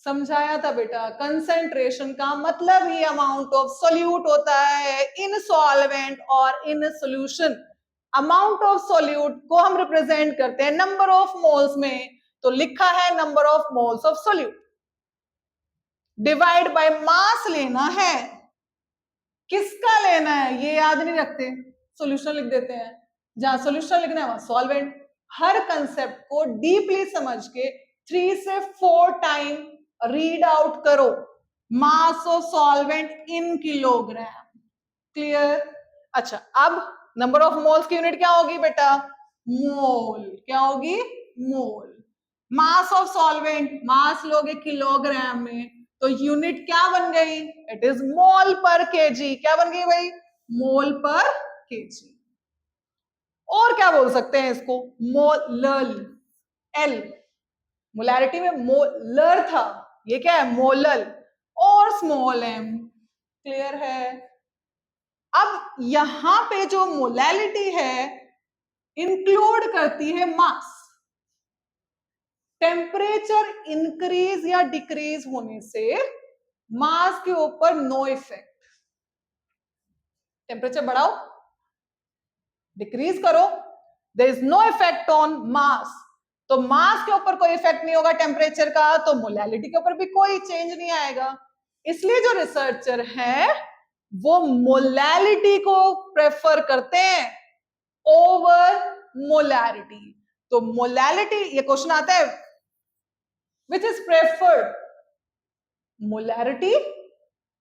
समझाया था बेटा, कंसेंट्रेशन का मतलब ही अमाउंट ऑफ सोल्यूट होता है इन सॉल्वेंट और in solution. Amount of solute को हम रिप्रेजेंट करते हैं नंबर ऑफ मोल्स में, तो लिखा है number of moles of solute. Divide by mass लेना है, किसका लेना है ये याद नहीं रखते, सॉल्यूशन लिख देते हैं, जहां सॉल्यूशन लिखना है वहां सॉल्वेंट। हर कंसेप्ट को डीपली समझ के 3 से 4 टाइम रीड आउट करो, mass of solvent in kilogram. Clear? अच्छा, अब नंबर ऑफ मोल्स की यूनिट क्या होगी बेटा, मोल। क्या होगी, मोल। मास ऑफ सॉल्वेंट, मास लोगे किलोग्राम में, तो यूनिट क्या बन गई, इट इज मोल पर केजी। क्या बन गई भाई, मोल पर केजी। और क्या बोल सकते हैं इसको, मोलल, एल, मोलैरिटी में मोलर था, ये क्या है, मोलल, और स्मॉल एम। क्लियर है? अब यहां पे जो मोलैलिटी है इंक्लूड करती है मास। टेम्परेचर इंक्रीज या डिक्रीज होने से मास के ऊपर नो इफेक्ट। टेम्परेचर बढ़ाओ, डिक्रीज करो, there is no effect on mass. तो मास के ऊपर कोई इफेक्ट नहीं होगा टेम्परेचर का, तो मोलैलिटी के ऊपर भी कोई चेंज नहीं आएगा। इसलिए जो रिसर्चर है वो मोलैलिटी को प्रेफर करते हैं ओवर मोलैरिटी। तो मोलैलिटी, ये क्वेश्चन आता है, विच इज प्रेफर्ड, मोलैरिटी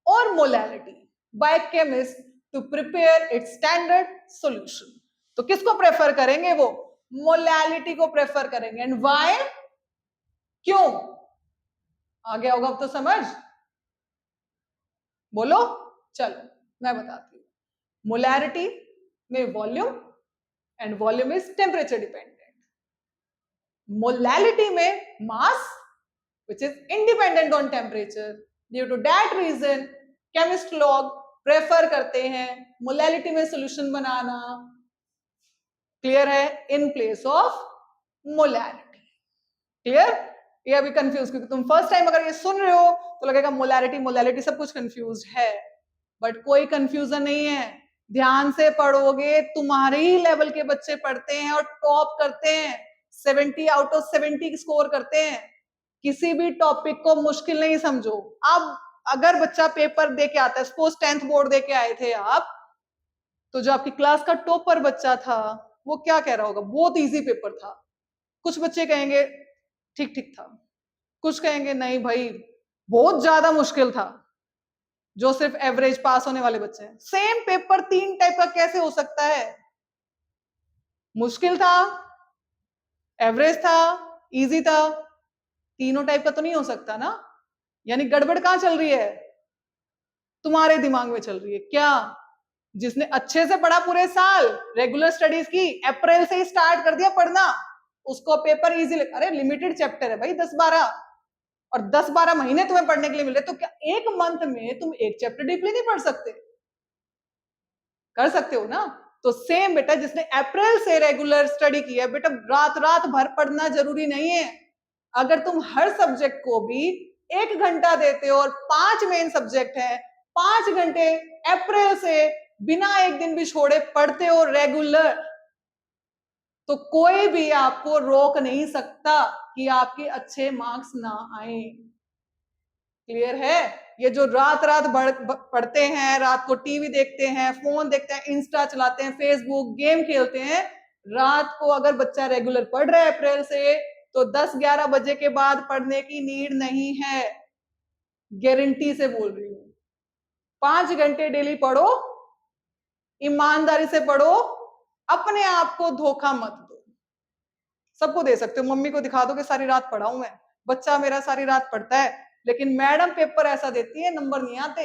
और molality by chemist to prepare its standard solution. तो किसको प्रेफर करेंगे, वो मोलैलिटी को प्रेफर करेंगे। एंड व्हाई, क्यों, आ गया होगा अब तो समझ, बोलो। चलो मैं बताती हूँ। मोलैरिटी में volume, and volume is temperature dependent. Molality में मास, which is independent on temperature. Due to that reason, chemist लोग प्रेफर करते हैं मोलैलिटी में सॉल्यूशन बनाना। क्लियर है? In place of molarity. Clear? ये अभी कंफ्यूज, क्योंकि तुम फर्स्ट टाइम अगर ये सुन रहे हो तो लगेगा मोलैरिटी मोलैलिटी सब कुछ कंफ्यूज है, बट कोई कंफ्यूजन नहीं है। ध्यान से पढ़ोगे, तुम्हारे ही लेवल के बच्चे पढ़ते हैं और टॉप करते हैं, 70 आउट ऑफ 70 स्कोर करते हैं। किसी भी टॉपिक को मुश्किल नहीं समझो। अब अगर बच्चा पेपर दे के आता है, सपोज 10th बोर्ड दे के आए थे आप, तो जो आपकी क्लास का टॉपर बच्चा था वो क्या कह रहा होगा? बहुत इजी पेपर था। कुछ बच्चे कहेंगे ठीक ठीक था, कुछ कहेंगे नहीं भाई बहुत ज्यादा मुश्किल था, जो सिर्फ एवरेज पास होने वाले बच्चे हैं। सेम पेपर 3 टाइप का कैसे हो सकता है? मुश्किल था, एवरेज था, इजी था, तीनों टाइप का तो नहीं हो सकता ना। यानी गड़बड़ कहां चल रही है? तुम्हारे दिमाग में चल रही है। क्या? जिसने अच्छे से पढ़ा पूरे साल, रेगुलर स्टडीज की, अप्रैल से ही स्टार्ट कर दिया पढ़ना, उसको पेपर इजी अरे लिमिटेड चैप्टर है भाई 10-12, और 10-12 महीने तुम्हें पढ़ने के लिए मिले, तो क्या एक मंथ में तुम एक चैप्टर डीपली नहीं पढ़ सकते? कर सकते हो ना। तो सेम बेटा, जिसने अप्रैल से रेगुलर स्टडी की है, बेटा रात रात भर पढ़ना जरूरी नहीं है। अगर तुम हर सब्जेक्ट को भी 1 घंटा देते हो, और 5 मेन सब्जेक्ट है, 5 घंटे अप्रैल से बिना एक दिन भी छोड़े पढ़ते हो रेगुलर, तो कोई भी आपको रोक नहीं सकता कि आपके अच्छे मार्क्स ना आए। क्लियर है? ये जो रात रात पढ़ते हैं, रात को टीवी देखते हैं, फोन देखते हैं, इंस्टा चलाते हैं, फेसबुक, गेम खेलते हैं, रात को अगर बच्चा रेगुलर पढ़ रहा है अप्रैल से, तो 10-11 बजे के बाद पढ़ने की नीड नहीं है। गारंटी से बोल रही हूं। 5 घंटे डेली पढ़ो, ईमानदारी से पढ़ो, अपने आप को धोखा मत दो। सबको दे सकते हो, मम्मी को दिखा दो कि सारी रात पढ़ा हूं मैं, बच्चा मेरा सारी रात पढ़ता है, लेकिन मैडम पेपर ऐसा देती है नंबर नहीं आते,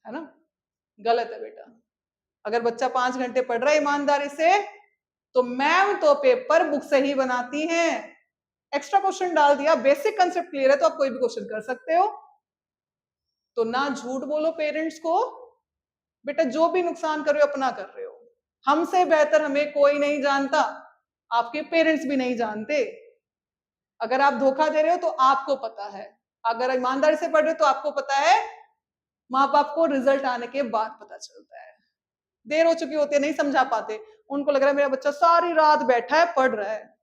है ना? गलत है बेटा। अगर बच्चा 5 घंटे पढ़ रहा है ईमानदारी से, तो मैम तो पेपर बुक से ही बनाती हैं। एक्स्ट्रा क्वेश्चन डाल दिया, बेसिक कंसेप्ट क्लियर है तो आप कोई भी क्वेश्चन कर सकते हो। तो ना झूठ बोलो पेरेंट्स को, बेटा जो भी नुकसान कर रहे हो अपना कर रहे हो। हमसे बेहतर हमें कोई नहीं जानता, आपके पेरेंट्स भी नहीं जानते। अगर आप धोखा दे रहे हो तो आपको पता है, अगर ईमानदारी से पढ़ रहे हो तो आपको पता है। माँ बाप को रिजल्ट आने के बाद पता चलता है, देर हो चुकी होती है, नहीं समझा पाते। उनको लग रहा है मेरा बच्चा सारी रात बैठा है पढ़ रहा है,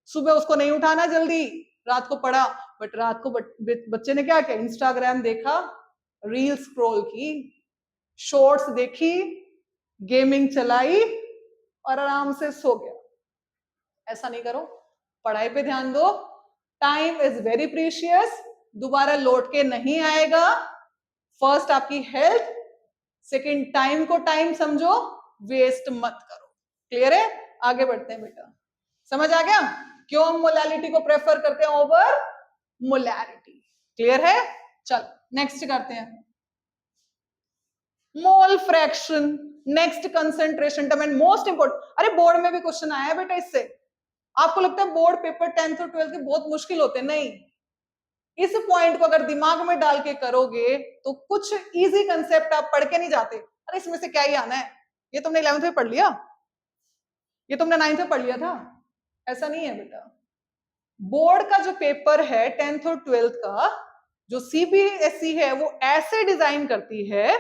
सुबह उसको नहीं उठाना जल्दी, रात को पढ़ा, बट रात को बच्चे ने क्या किया? इंस्टाग्राम देखा, रील स्क्रॉल की, शॉर्ट्स देखी, गेमिंग चलाई और आराम से सो गया। ऐसा नहीं करो, पढ़ाई पे ध्यान दो। टाइम इज वेरी प्रीशियस, दोबारा लौट के नहीं आएगा। फर्स्ट आपकी हेल्थ, सेकंड टाइम को टाइम समझो, वेस्ट मत करो। क्लियर है? आगे बढ़ते हैं बेटा। समझ आ गया क्यों हम मोलैलिटी को प्रेफर करते हैं ओवर मोलैरिटी? क्लियर है? चल नेक्स्ट करते हैं, mole fraction, next concentration term and most important. अरे बोर्ड में भी क्वेश्चन आया है बेटा इससे। आपको लगता है बोर्ड पेपर 10th और 12th के बहुत मुश्किल होते हैं? नहीं, इस पॉइंट को अगर दिमाग में डाल के करोगे तो कुछ इजी कंसेप्ट आप पढ़ के नहीं जाते, अरे इसमें से क्या ही आना है, ये तुमने 11th में पढ़ लिया, ये तुमने 9th में पढ़ लिया था। ऐसा नहीं है बेटा। बोर्ड का जो पेपर है 10th और 12th का, जो सीबीएसई है वो ऐसे डिजाइन करती है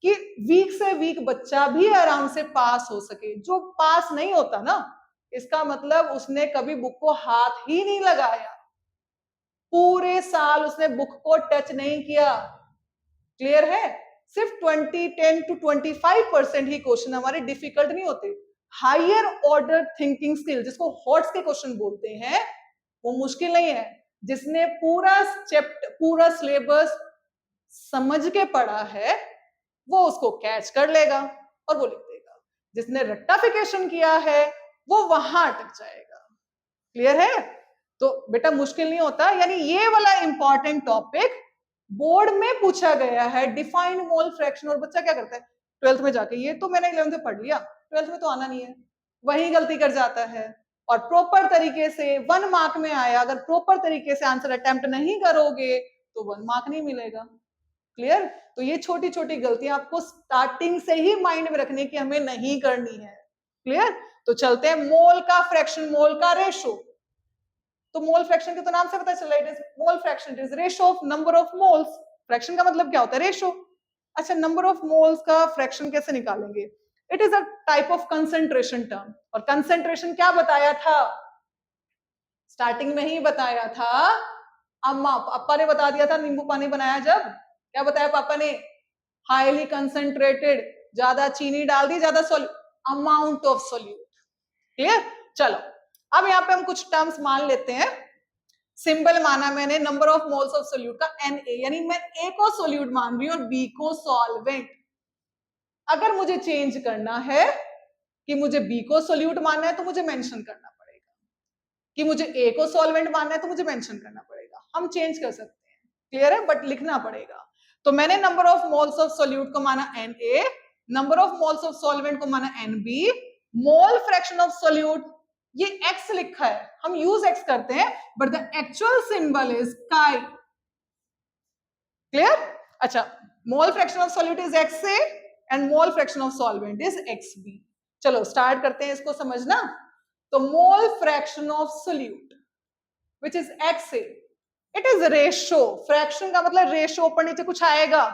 कि वीक से वीक बच्चा भी आराम से पास हो सके। जो पास नहीं होता ना, इसका मतलब उसने कभी बुक को हाथ ही नहीं लगाया, पूरे साल उसने बुक को टच नहीं किया। क्लियर है? सिर्फ 10 to 25% ही क्वेश्चन हमारे डिफिकल्ट नहीं होते। हायर ऑर्डर थिंकिंग स्किल, जिसको हॉट्स के क्वेश्चन बोलते हैं, वो मुश्किल नहीं है। जिसने पूरा चैप्टर, पूरा सिलेबस समझ के पढ़ा है, वो उसको कैच कर लेगा और वो लिख देगा। जिसने रेक्टिफिकेशन किया है वो वहां अटक जाएगा। क्लियर है? तो बेटा मुश्किल नहीं होता। यानी ये वाला इंपॉर्टेंट टॉपिक बोर्ड में पूछा गया है, डिफाइन मोल फ्रैक्शन, और बच्चा क्या करता है 12th में जाके, ये तो मैंने 11th में पढ़ लिया, 12th में तो आना नहीं है, वही गलती कर जाता है। और प्रॉपर तरीके से 1 मार्क में आया, अगर प्रॉपर तरीके से आंसर अटेम्प्ट नहीं करोगे तो 1 मार्क नहीं मिलेगा। क्लियर? तो ये छोटी छोटी गलतियां आपको स्टार्टिंग से ही माइंड में रखने की हमें नहीं करनी है। क्लियर? तो चलते हैं मोल का फ्रैक्शन, मोल का रेशो। तो मोल फ्रैक्शन के तो नाम से पता चल रहा है, it is mole fraction, it is ratio of number of moles. Fraction का मतलब क्या होता है? रेशो। अच्छा, नंबर ऑफ मोल्स का फ्रैक्शन कैसे निकालेंगे? It is a type of concentration term. और कंसेंट्रेशन क्या बताया था? स्टार्टिंग में ही बताया था, अम्मा पापा ने बता दिया था नींबू पानी बनाया जब, क्या बताया पापा ने? हाईली कंसेंट्रेटेड, ज्यादा चीनी डाल दी, ज्यादा अमाउंट ऑफ सोल्यूट। क्लियर? चलो अब यहाँ पे हम कुछ टर्म्स मान लेते हैं। सिंबल माना मैंने number of moles of solute का Na, यानी मैं A को सोल्यूट मान रही हूँ और B को सॉल्वेंट। अगर मुझे चेंज करना है कि मुझे B को सोल्यूट मानना है तो मुझे मेंशन करना पड़ेगा, कि मुझे A को सॉल्वेंट मानना है तो मुझे मेंशन करना पड़ेगा। हम चेंज कर सकते हैं, क्लियर है, बट लिखना पड़ेगा। तो मैंने number of moles of solute को माना Na, number of moles of solvent को माना Nb, mole fraction of solute ये x लिखा है, हम यूज x करते हैं, but the actual symbol is काई। क्लियर? अच्छा, मोल fraction of solute is XA and mole fraction of solvent is XB। चलो स्टार्ट करते हैं इसको समझना। तो mole fraction of solute which is XA, it is ratio. Fraction का मतलब रेशो, ऊपर नीचे कुछ आएगा।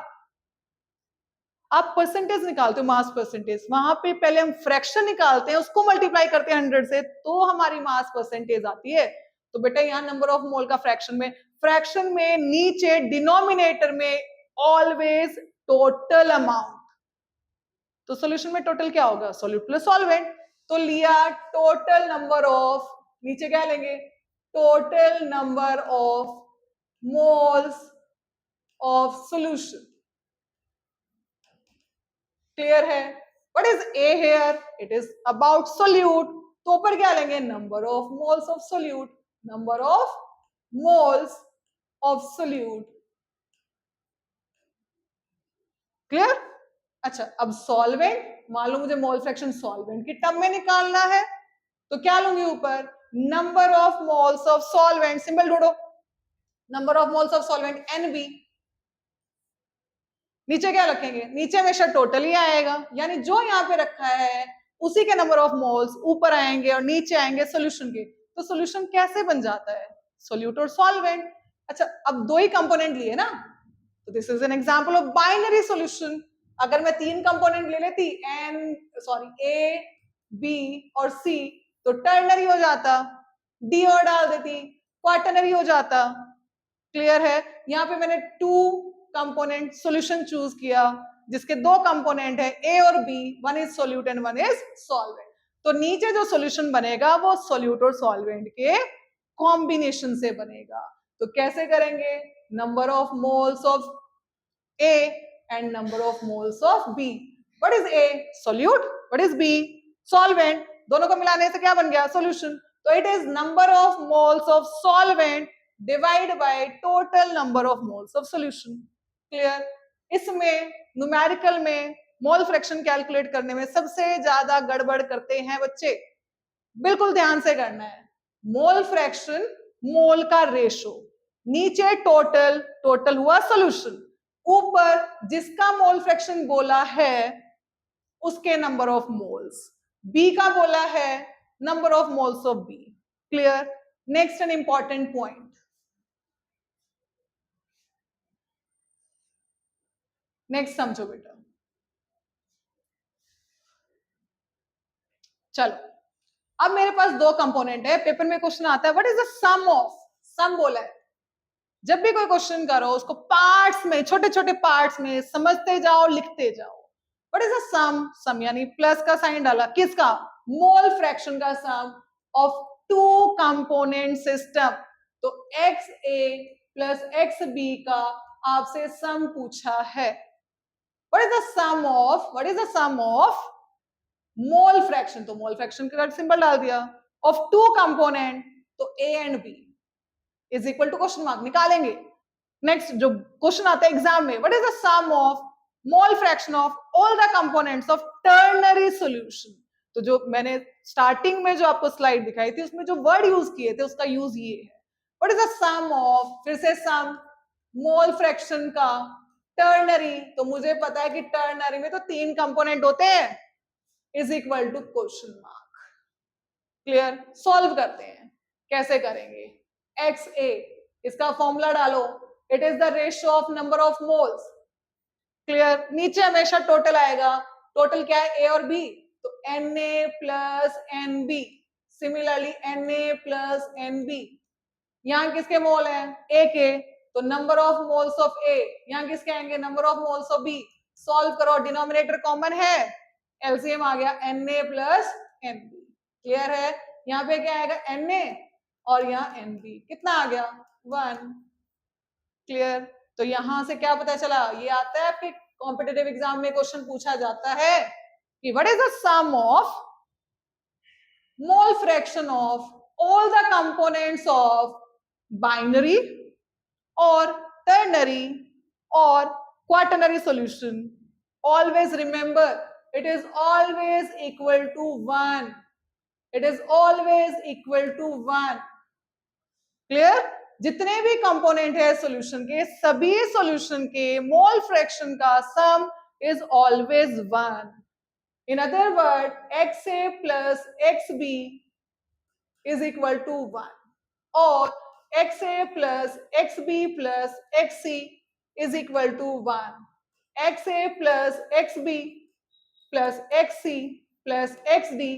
आप परसेंटेज निकालते हो, मास परसेंटेज, वहां पे पहले हम फ्रैक्शन निकालते हैं, उसको मल्टीप्लाई करते हैं 100 से, तो हमारी मास परसेंटेज आती है। तो बेटा यहाँ नंबर ऑफ मोल का फ्रैक्शन में नीचे डिनोमिनेटर में ऑलवेज टोटल अमाउंट। तो सॉल्यूशन में टोटल क्या होगा? Solute plus solvent. तो लिया टोटल नंबर ऑफ, नीचे क्या लेंगे? Total number of moles of solution. Clear है? What is A here? It is about solute. तो ऊपर क्या लेंगे? Number of moles of solute, number of moles of solute. Clear? अच्छा, अब सॉल्वेंट, मान लो मुझे मोल फ्रैक्शन सॉल्वेंट की टर्म में निकालना है, तो क्या लूंगी ऊपर? Number of moles of solvent, symbol ढूंढो, number of moles of solvent Nb। नीचे क्या रखेंगे? नीचे हमेशा टोटल ही आएगा, यानी जो यहाँ पे रखा है उसी के नंबर ऑफ मोल्स ऊपर आएंगे और नीचे आएंगे सोल्यूशन के। तो सोल्यूशन कैसे बन जाता है? सोल्यूट और सॉल्वेंट। अच्छा, अब दो ही कंपोनेंट लिए ना, तो this is an example of binary solution. अगर मैं 3 कंपोनेंट ले लेती, A, B और C, तो टर्नरी हो जाता, D और डाल देती, क्वाटरनरी हो जाता। क्लियर है? यहाँ पे मैंने 2 कंपोनेंट सॉल्यूशन चूज किया, जिसके 2 कंपोनेंट है A और B, one is solute and one is solvent. तो नीचे जो सॉल्यूशन बनेगा वो सोल्यूट और सॉल्वेंट के कॉम्बिनेशन से बनेगा। तो कैसे करेंगे? Number of moles of A and number of moles of B। What is A? Solute. What is B? Solvent. दोनों को मिलाने से क्या बन गया? सॉल्यूशन। तो it is number of moles of solvent divide by total number of moles of solution. Clear? इसमें numerical में मोल फ्रैक्शन कैलकुलेट करने में सबसे ज्यादा गड़बड़ करते हैं बच्चे, बिल्कुल ध्यान से करना है। मोल फ्रैक्शन, मोल का रेशो, नीचे टोटल, टोटल हुआ सॉल्यूशन, ऊपर जिसका मोल फ्रैक्शन बोला है उसके नंबर ऑफ मोल्स, बी का बोला है number of moles of B. Clear? Next an important point, next समझो बेटा। चलो, अब मेरे पास 2 कंपोनेंट है, पेपर में क्वेश्चन आता है what is the sum of, sum बोला है। जब भी कोई क्वेश्चन करो उसको पार्ट्स में, छोटे छोटे पार्ट्स में समझते जाओ, लिखते जाओ। What is the sum? Sum यानी प्लस का साइन डाला, किसका? मोल फ्रैक्शन का सम ऑफ 2 कंपोनेंट सिस्टम। तो XA प्लस XB का आपसे सम पूछा है। What is the sum of, what is the sum of mole fraction? तो मोल फ्रैक्शन का सिंबल डाल दिया, ऑफ 2 कंपोनेंट, तो A and B is equal to question mark, निकालेंगे। नेक्स्ट जो क्वेश्चन आता है एग्जाम में, what is the sum of mole fraction of all the components of ternary solution? तो जो मैंने स्टार्टिंग में जो आपको स्लाइड दिखाई थी उसमें जो वर्ड यूज किए थे उसका यूज ये है। What is the sum of, फिर से सम, मोल फ्रैक्शन का टर्नरी, तो मुझे पता है कि टर्नरी में तो 3 कंपोनेंट होते हैं, is equal to question mark. Clear? Solve करते हैं, कैसे करेंगे? XA, इसका फॉर्मूला डालो, it is the ratio of number of moles. Clear? नीचे हमेशा टोटल आएगा, टोटल क्या है? A और B, तो Na plus NB, similarly Na plus NB। यहाँ किसके मोल है? A के, तो number of moles of A, यहाँ किसके आएंगे? Number of moles of B। Solve करो, डिनोमिनेटर कॉमन है, एलसीएम आ गया Na प्लस NB। क्लियर है? यहाँ पे क्या आएगा? Na और यहाँ NB, कितना आ गया? 1। क्लियर? तो यहां से क्या पता चला? ये आता है आपके कॉम्पिटिटिव एग्जाम में, क्वेश्चन पूछा जाता है कि what is the sum of mole fraction of all the components of binary और टर्नरी और quaternary solution. Always remember, it is always equal to 1। It is always equal to 1। Clear? जितने भी component है solution के, सभी solution के mole fraction का sum is always 1। In other word, XA plus XB is equal to 1 और XA plus XB plus XC is equal to 1। XA plus XB plus XC plus XD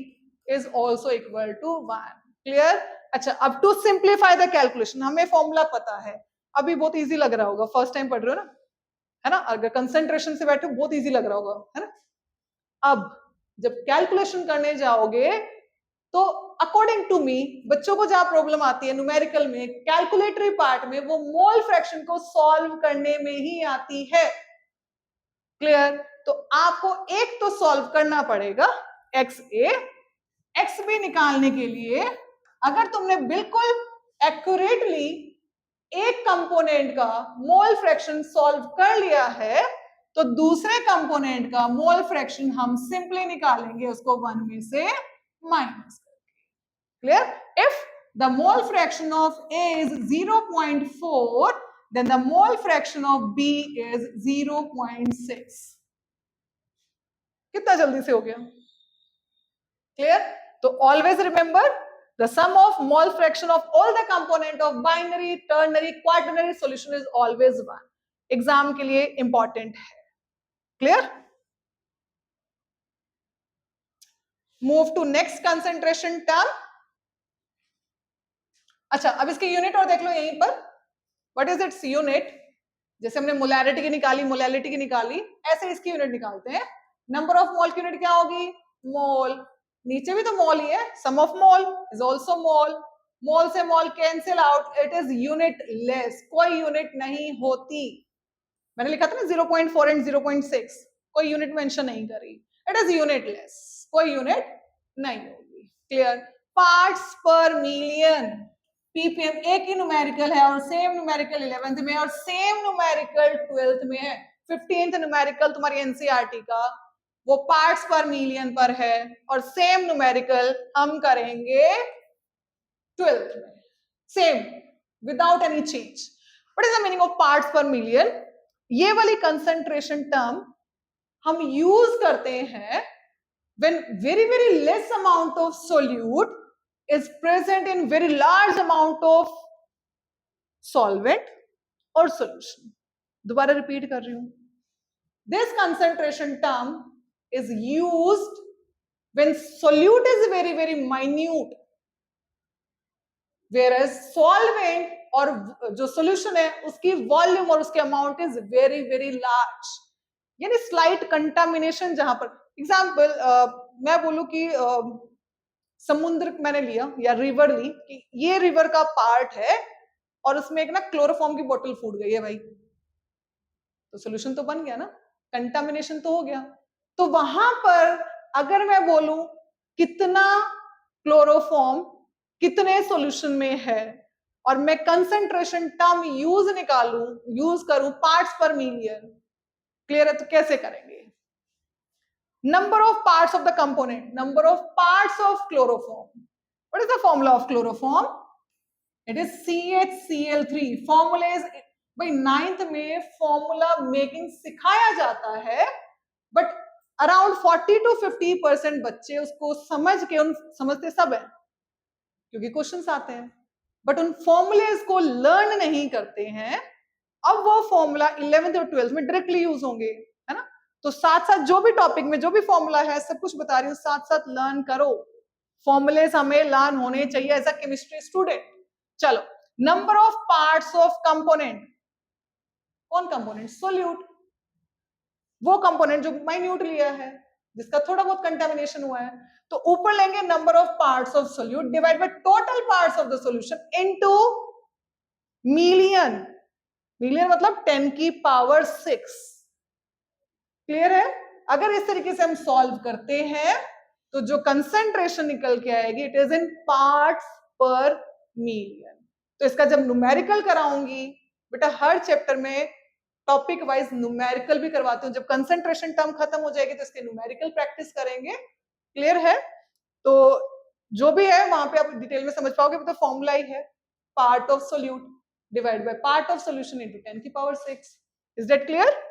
is also equal to 1। Clear? अच्छा, अब to simplify the calculation, हमें formula पता है, अभी बहुत easy लग रहा होगा, फर्स्ट टाइम पढ़ रहे हो ना, है ना? अगर कंसंट्रेशन से बैठे हो बहुत इजी लग रहा होगा, है ना? अब जब कैलकुलेशन करने जाओगे तो अकॉर्डिंग टू मी, बच्चों को जहां प्रॉब्लम आती है न्यूमेरिकल में, कैलकुलेटरी पार्ट में, वो मोल फ्रैक्शन को सॉल्व करने में ही आती है। क्लियर? तो आपको एक तो सॉल्व करना पड़ेगा XA। XB निकालने के लिए अगर तुमने बिल्कुल एक्यूरेटली एक कंपोनेंट का मोल फ्रैक्शन सॉल्व कर लिया है, तो दूसरे कंपोनेंट का मोल फ्रैक्शन हम सिंपली निकालेंगे उसको 1 में से माइनस करके। Clear? If the mole fraction of A is 0.4, then the mole fraction of B is 0.6। कितना जल्दी से हो गया? क्लियर? तो always remember, the sum of mole fraction of all the component of binary, ternary, quaternary solution is always 1। एग्जाम के लिए important है। Clear? Move to next concentration term. अच्छा, अब इसकी यूनिट और देख लो यहीं पर, व्हाट इज इट्स यूनिट? जैसे हमने मोलैरिटी की निकाली, मोलैलिटी की निकाली, ऐसे इसकी यूनिट निकालते हैं। नंबर ऑफ मोल की यूनिट क्या होगी? मोल। नीचे भी तो मोल ही है, sum of mole is also mole. Mole से mole cancel out, it is unit less, कोई यूनिट नहीं होती। मैंने लिखा था ना 0.4 एंड 0.6, कोई यूनिट मेंशन नहीं करी, इट इज यूनिट लेस, कोई यूनिट नहीं होगी। क्लियर? पार्ट्स पर मिलियन, पीपीएम एक ही न्यूमेरिकल है और सेम न्यूमेरिकल 11th में और सेम न्यूमेरिकल 12th में है। 15th न्यूमेरिकल तुम्हारी एनसीईआरटी का वो पार्ट्स पर मिलियन पर है और सेम न्यूमेरिकल हम करेंगे 12th में, same without any change. What is the meaning of parts पर मिलियन? ये वाली कंसंट्रेशन टर्म हम यूज करते हैं when very less amount of solute is present in very large amount of solvent or solution। दोबारा repeat कर रही हूं, this concentration term is used when solute is very minute, whereas solvent और जो solution है उसकी वॉल्यूम और उसके अमाउंट इज वेरी लार्ज, यानी स्लाइट कंटामिनेशन। जहां पर एग्जाम्पल मैं बोलूं कि समुद्र मैंने लिया या रिवर ली, कि ये रिवर का पार्ट है और उसमें एक ना क्लोरोफॉर्म की बोतल फूट गई है भाई, तो सोल्यूशन तो बन गया ना, कंटामिनेशन तो हो गया। तो वहां पर अगर मैं बोलूं कितना क्लोरोफॉर्म कितने सॉल्यूशन में है और मैं कंसंट्रेशन टर्म यूज करूं पार्ट्स पर मिलियन, क्लियर है? तो कैसे करेंगे? number of parts of the component, number of parts of chloroform. What is the formula of chloroform? It is CHCl3. Formula is भाई 9th में फॉर्मूला मेकिंग सिखाया जाता है, बट अराउंड 40 to 50% बच्चे उसको समझ के उन समझते सब है क्योंकि क्वेश्चंस आते हैं, बट उन फॉर्मूलेज को लर्न नहीं करते हैं। अब वो फॉर्मूला 11th और 12th में डायरेक्टली यूज होंगे, है ना। तो साथ साथ जो भी टॉपिक में जो भी फॉर्मूला है सब कुछ बता रही हूँ, साथ साथ लर्न करो। फॉर्मूलेज हमें लर्न होने चाहिए एज अ केमिस्ट्री स्टूडेंट। चलो, number of parts of component. कौन कंपोनेंट? सोल्यूट। वो कंपोनेंट जो माइन्यूट लिया है, जिसका थोड़ा बहुत कंटेमिनेशन हुआ है। तो ऊपर लेंगे number of parts of solute divide by total parts of the solution into million. Million मतलब 10⁶। क्लियर है? अगर इस तरीके से हम सॉल्व करते हैं तो जो कंसेंट्रेशन निकल के आएगी इट इज इन पार्ट्स पर मिलियन। तो इसका जब न्यूमेरिकल कराऊंगी, बेटा हर चैप्टर में टॉपिक वाइज न्यूमेरिकल भी करवाती हूँ। जब कंसेंट्रेशन टर्म खत्म हो जाएगी तो इसके न्यूमेरिकल प्रैक्टिस करेंगे। क्लियर है? तो जो भी है वहां पे आप डिटेल में समझ पाओगे। तो फॉर्मूला ही है part of solute divide by part of solution into 10⁶। Is that clear?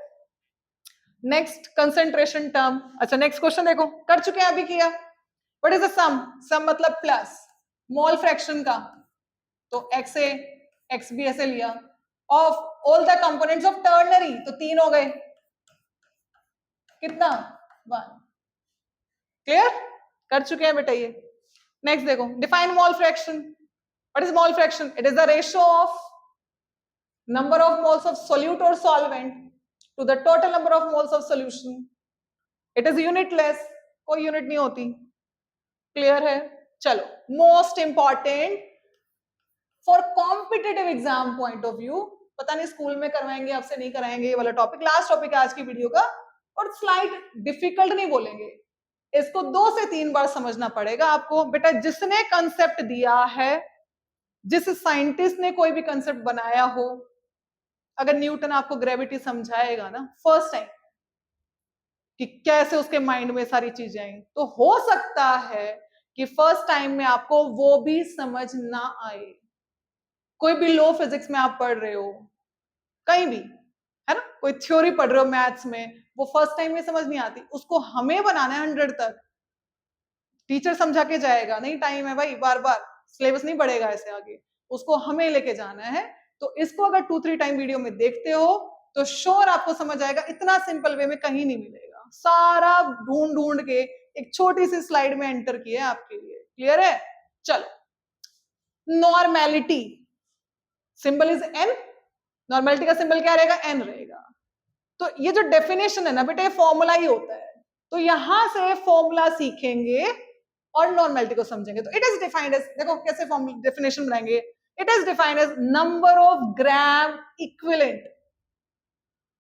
Next concentration term. अच्छा नेक्स्ट क्वेश्चन देखो, कर चुके हैं, अभी किया। What is the sum? सम मतलब प्लस मोल फ्रैक्शन का, तो एक्स ए एक्स बी ऐसे लिया, of all the components of ternary, तो 3 हो गए, कितना? 1। क्लियर? कर चुके हैं बेटा ये। नेक्स्ट देखो, define mole fraction. What is mole fraction? It is the ratio of number of moles of solute और solvent to the total number of moles of solution. It is unitless, कोई unit नहीं होती। Clear है? चलो, most important for competitive exam point of view, पता नहीं school में करवाएंगे आपसे नहीं कराएंगे, ये वाला टॉपिक लास्ट टॉपिक है आज की वीडियो का। और स्लाइड डिफिकल्ट नहीं बोलेंगे, इसको 2 से 3 बार समझना पड़ेगा आपको। बेटा जिसने कंसेप्ट दिया है, जिस साइंटिस्ट ने कोई भी कंसेप्ट बनाया हो, अगर न्यूटन आपको ग्रेविटी समझाएगा ना फर्स्ट टाइम कि कैसे उसके माइंड में सारी चीजें आई, तो हो सकता है कि फर्स्ट टाइम में आपको वो भी समझ ना आए। कोई भी लो फिजिक्स में आप पढ़ रहे हो, कहीं भी, है ना, कोई थ्योरी पढ़ रहे हो मैथ्स में, वो फर्स्ट टाइम में समझ नहीं आती, उसको हमें बनाना है 100 तक। टीचर समझा के जाएगा, नहीं टाइम है भाई, बार बार सिलेबस नहीं बढ़ेगा ऐसे आगे, उसको हमें लेके जाना है। तो इसको अगर 2-3 टाइम वीडियो में देखते हो तो श्योर आपको समझ आएगा। इतना सिंपल वे में कहीं नहीं मिलेगा, सारा ढूंढ ढूंढ के एक छोटी सी स्लाइड में एंटर किया आपके लिए। क्लियर है? चलो, normality symbol is an, normality का सिंबल क्या रहेगा? एन रहेगा। तो ये जो डेफिनेशन है ना बेटा, ये फॉर्मूला ही होता है। तो यहां से फॉर्मूला सीखेंगे और नॉर्मेलिटी को समझेंगे। तो इट इज डिफाइंड एज, देखो कैसे फॉर्मूला डेफिनेशन बनाएंगे। It is defined as number of gram equivalent,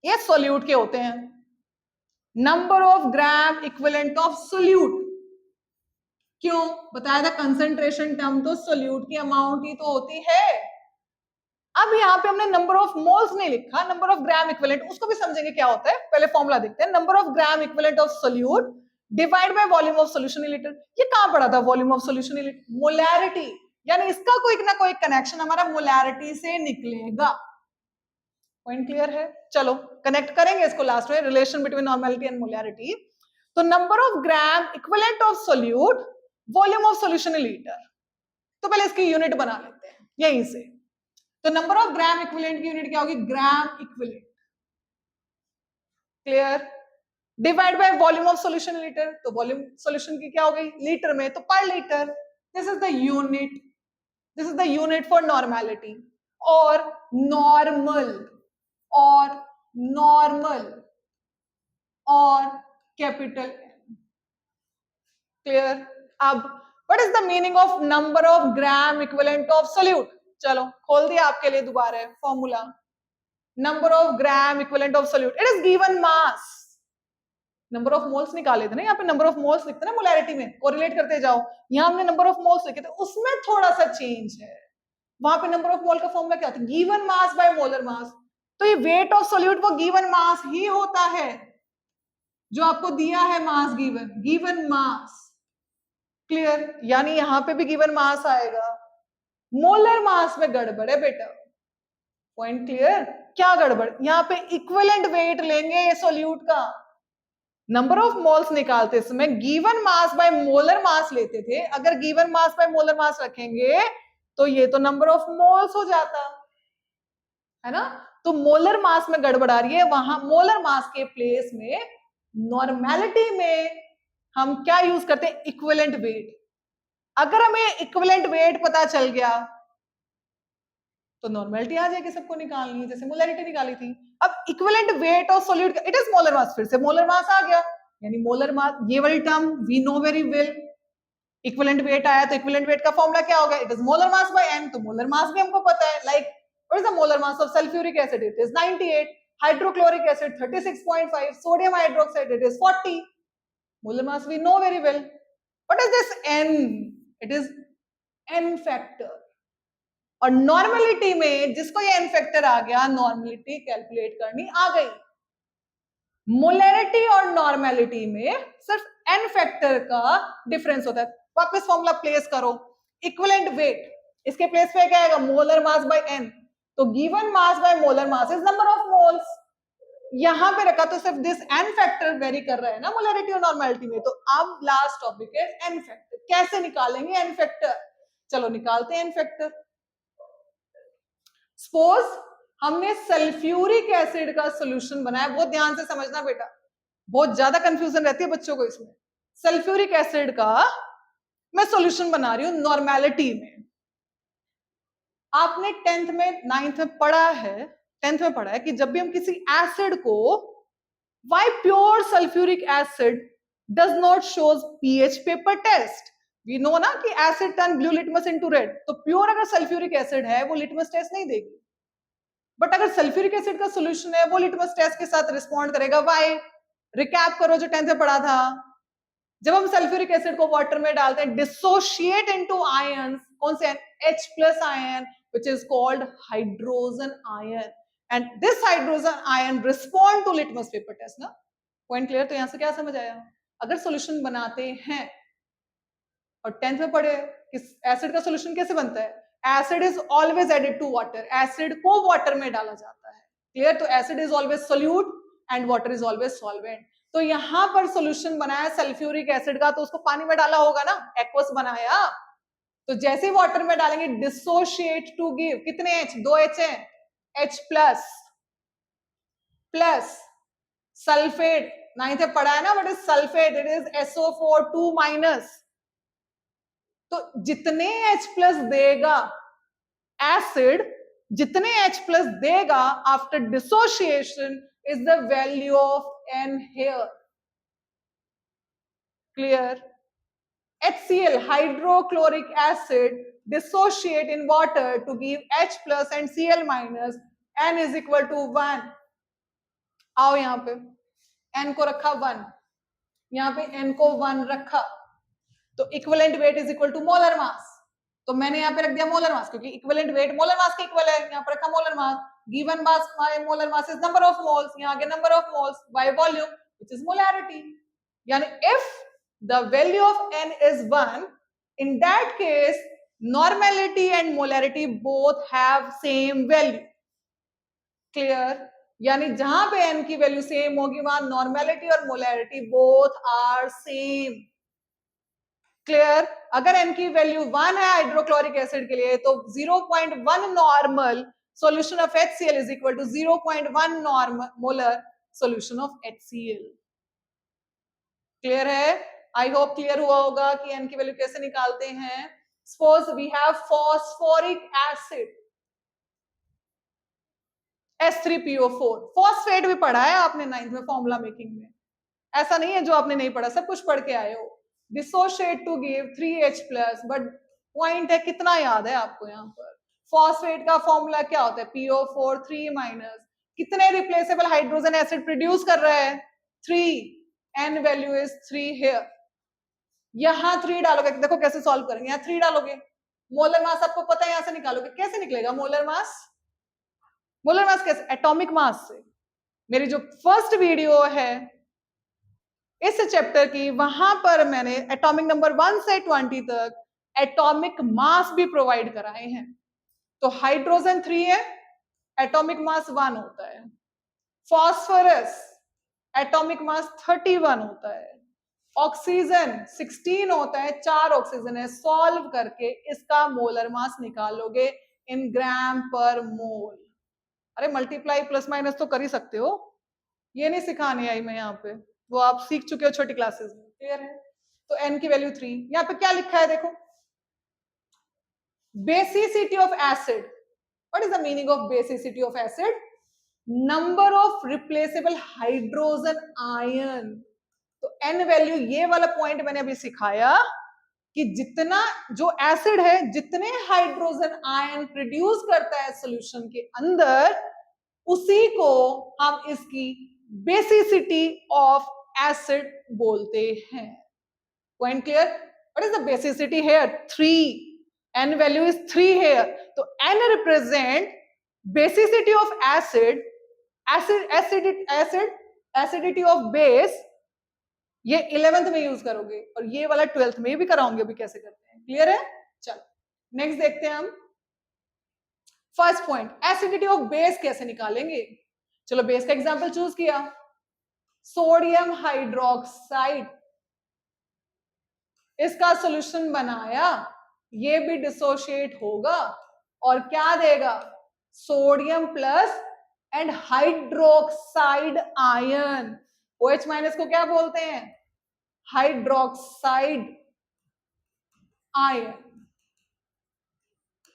ये सोल्यूट के होते हैं। Number of gram equivalent of solute, क्यों बताया था? कंसेंट्रेशन टर्म तो सोल्यूट की अमाउंट ही तो होती है। अब यहाँ पे हमने नंबर ऑफ मोल्स नहीं लिखा, नंबर ऑफ ग्राम इक्विवेलेंट, उसको भी समझेंगे क्या होता है। पहले फॉर्मूला देखते हैं। Number of gram equivalent of solute divide bye volume of solution in litre. ये कहां पढ़ा था? Volume of solution in litre, molarity, यानी इसका कोई ना कोई कनेक्शन हमारा मोलैरिटी से निकलेगा। पॉइंट क्लियर है? चलो कनेक्ट करेंगे इसको लास्ट में, relation between normality and molarity. तो number of gram equivalent of solute, volume of solution in litre. तो पहले इसकी यूनिट बना लेते हैं यहीं से। तो नंबर ऑफ ग्राम इक्विवेलेंट की यूनिट क्या होगी? Gram equivalent. Clear? Divide by volume of solution litre, तो वॉल्यूम सॉल्यूशन की क्या हो गई? लीटर में, तो पर litre. This is the unit, this is the unit for normality. और नॉर्मल, और नॉर्मल, और कैपिटल एन। क्लियर? अब what is the meaning of number of gram equivalent of solute? चलो खोल दिया आपके लिए दोबारा formula. Number of gram equivalent of solute, it is given mass. Number of moles निकाले थे ना, यहाँ पे नंबर ऑफ मोल्स लिखते हैं ना मोलैरिटी में, कोरिलेट करते जाओ। यहाँ हमने नंबर ऑफ मोल्स लिखे थे, उसमें थोड़ा सा चेंज है। वहां पे नंबर ऑफ मोल का फॉर्मूला क्या होता है? Given mass by molar mass. तो ये वेट ऑफ सोल्यूट वो गिवन मास ही होता है जो आपको दिया है, mass given, given mass. Clear? यानी यहाँ पे भी गिवन मास आएगा, मोलर मास में गड़बड़ है बेटा। Point clear? क्या गड़बड़? यहाँ पे इक्विवेलेंट वेट लेंगे सोल्यूट का, नंबर ऑफ मोल्स निकालते समय गिवन मास बाय मोलर मास लेते थे। अगर गिवन मास बाय मोलर मास रखेंगे तो ये तो नंबर ऑफ मोल्स हो जाता है ना। तो मोलर मास में गड़बड़ आ रही है, वहां मोलर मास के प्लेस में नॉर्मेलिटी में हम क्या यूज करते हैं? Equivalent weight. अगर हमें इक्विवेलेंट वेट पता चल गया तो नॉर्मेलिटी आ जाएगी, सबको निकालनी है जैसे मोलरिटी निकाली थी। अब equivalent weight of solute, it is molar मास, फिर से मोलर मास आ गया, यानी मोलर मास, ये वाली term we know very well. Equivalent weight आया तो इक्विवेलेंट वेट का फॉर्मूला क्या होगा? It is molar mass by n, तो मोलर मास भी हमको पता है। Like what is the molar mass of sulphuric acid? It is 98, hydrochloric acid 36.5, sodium hydroxide it is 40। Molar mass we know very well. What is this n? It is n factor. और normality में जिसको ये n factor आ गया, normality calculate करनी आ गई। Molarity और normality में सिर्फ n फैक्टर का डिफरेंस होता है। वापस फॉर्मूला प्लेस करो, इक्विवेलेंट वेट, इसके प्लेस पे क्या आएगा? Molar mass bye n। तो given mass by molar mass is number of moles. यहां पे रखा तो सिर्फ दिस n फैक्टर वेरी कर रहा है ना मोलैरिटी और नॉर्मेलिटी में। तो अब लास्ट टॉपिक है n फैक्टर। कैसे निकालेंगे n फैक्टर? चलो निकालते हैं n फैक्टर। सपोज हमने सल्फ्यूरिक एसिड का सॉल्यूशन बनाया, बहुत ध्यान से समझना बेटा, बहुत ज्यादा कंफ्यूजन रहती है बच्चों को इसमें। सल्फ्यूरिक एसिड का मैं सॉल्यूशन बना रही हूं नॉर्मेलिटी में। आपने 10th में 9th में पढ़ा है, 10th में पढ़ा है कि जब भी हम किसी एसिड को, why pure sulphuric acid does not shows pH paper test? We know ना कि acid turn blue litmus into red, तो प्योर अगर सल्फ्यूरिक एसिड है वो लिटमस टेस्ट नहीं देगी। बट अगर सल्फ्यूरिक एसिड का सॉल्यूशन है वो लिटमस टेस्ट के साथ रिस्पॉन्ड करेगा। व्हाई? रिकैप करो जो 10th में पढ़ा था। जब हम सल्फ्यूरिक एसिड को वाटर में डालते हैं, डिसोशिएट इनटू आयंस, कौन से? H+ ion which is called hydrogen ion, and this hydrogen ion respond to litmus paper test ना। Point clear? तो यहां से क्या समझ आया? अगर सॉल्यूशन बनाते हैं और 10th में पढ़े कि एसिड का सॉल्यूशन कैसे बनता है, acid is always added to water, acid को वाटर में डाला जाता है। क्लियर? तो acid is always solute and water is always solvent. तो यहां पर सॉल्यूशन बनाया सल्फ्यूरिक एसिड का, तो उसको पानी में डाला होगा ना, एक्वस बनाया। तो जैसे ही वाटर में डालेंगे, डिसोशिएट टू गिव कितने H? 2 H है, H प्लस सल्फेट, 9th में पढ़ा है ना, what is sulphate? It is SO4 2-। तो जितने H+ देगा एसिड, जितने H+ देगा after dissociation is the value of N here. Clear? HCl, hydrochloric acid, dissociate in water to give H+ and Cl-, N is equal to 1. आओ यहां पे N को रखा 1, यहां पे N को 1 रखा, तो equivalent weight is equal to molar mass. तो मैंने यहाँ पे रख दिया मोलर मास, क्योंकि इक्विवेलेंट वेट मोलर मास के इक्वल है, यहाँ पर रखा molar mass. Given mass by molar mass is number of moles, यहाँ आगे number of moles by volume which is molarity. यानी if the value of N is 1, in that case normality and molarity both have same value. Clear? यानी जहां पे N की value same होगी वहां normality और molarity both are same. Clear? अगर N की वैल्यू 1 है हाइड्रोक्लोरिक एसिड के लिए, तो 0.1 normal solution of HCl is equal to 0.1 normal molar solution of HCl। Clear है? आई होप क्लियर हुआ होगा कि N की वैल्यू कैसे निकालते हैं। Suppose we have phosphoric acid H3PO4, phosphate भी पढ़ा है आपने 9th में फॉर्मूला मेकिंग में, ऐसा नहीं है जो आपने नहीं पढ़ा, सब कुछ पढ़ के आए हो। Dissociate to give 3H+, but point है कितना याद है आपको यहाँ पर? फॉस्फेट का फॉर्मूला क्या होता है? PO4 3-। कितने रिप्लेसेबल हाइड्रोजन एसिड प्रोड्यूस कर रहा है? 3, N वैल्यू इज 3 हियर। यहां 3 डालोगे, देखो कैसे सॉल्व करेंगे, यहां 3 डालोगे, मोलर मास आपको पता है, यहां से निकालोगे, कैसे निकलेगा मोलर मास? मोलर मास कैसे? एटॉमिक मास से। मेरी जो फर्स्ट वीडियो है इस चैप्टर की, वहां पर मैंने एटॉमिक नंबर 1 से 20 तक एटॉमिक मास भी प्रोवाइड कराए हैं। तो हाइड्रोजन 3 है, एटॉमिक मास 1 होता है, फॉस्फोरस एटॉमिक मास 31 होता है, ऑक्सीजन 16 होता है, 4 ऑक्सीजन है। सॉल्व करके इसका मोलर मास निकालोगे इन ग्राम पर मोल। अरे मल्टीप्लाई प्लस माइनस तो कर ही सकते हो, ये नहीं सिखाने आई मैं यहाँ पे, वो आप सीख चुके हो छोटी क्लासेस में, क्लियर है। तो n की वैल्यू 3, यहाँ पे क्या लिखा है देखो, basicity of acid. What is the meaning of basicity of acid? Number of replaceable hydrogen ion. तो n वैल्यू, ये वाला पॉइंट मैंने अभी सिखाया कि जितना जो एसिड है जितने हाइड्रोजन आयन प्रोड्यूस करता है सॉल्यूशन के अंदर, उसी को हम इसकी बेसिसिटी ऑफ एसिड बोलते हैं। Point clear? What is the basicity here? 3, n value is 3 here, तो n represent basicity of acid, acidity of base. ये 11th में यूज करोगे और ये वाला 12th में भी कराऊंगे अभी कैसे करते हैं, क्लियर है। चलो नेक्स्ट देखते हैं हम first point, acidity of base कैसे निकालेंगे। चलो बेस का एग्जांपल चूज किया, सोडियम हाइड्रोक्साइड, इसका सॉल्यूशन बनाया, ये भी डिसोशिएट होगा और क्या देगा, sodium plus and hydroxide ion. OH minus को क्या बोलते हैं, हाइड्रोक्साइड आयन,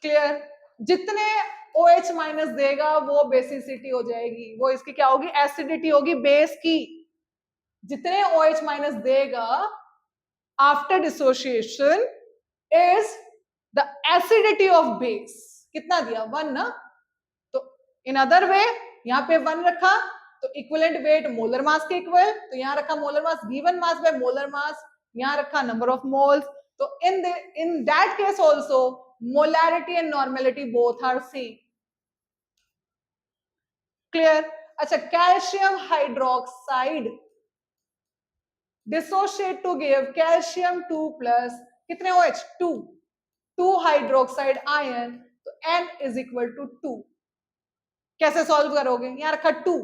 क्लियर। जितने OH माइनस देगा वो बेसिसिटी हो जाएगी, वो इसकी क्या होगी, एसिडिटी होगी बेस की। जितने OH माइनस देगा after dissociation is the acidity of base. कितना दिया, 1 ना। तो इन अदर वे यहाँ पे 1 रखा तो इक्विवेलेंट वेट मोलर मास के इक्वल, तो यहाँ रखा molar mass given mass by molar mass, यहाँ रखा नंबर ऑफ मोल्स। तो in that case also molarity and normality both are same, clear. अच्छा, calcium hydroxide dissociate to give calcium 2 plus कितने OH 2 hydroxide ion, तो N is equal to 2। कैसे solve करोगे, यहां रखा 2।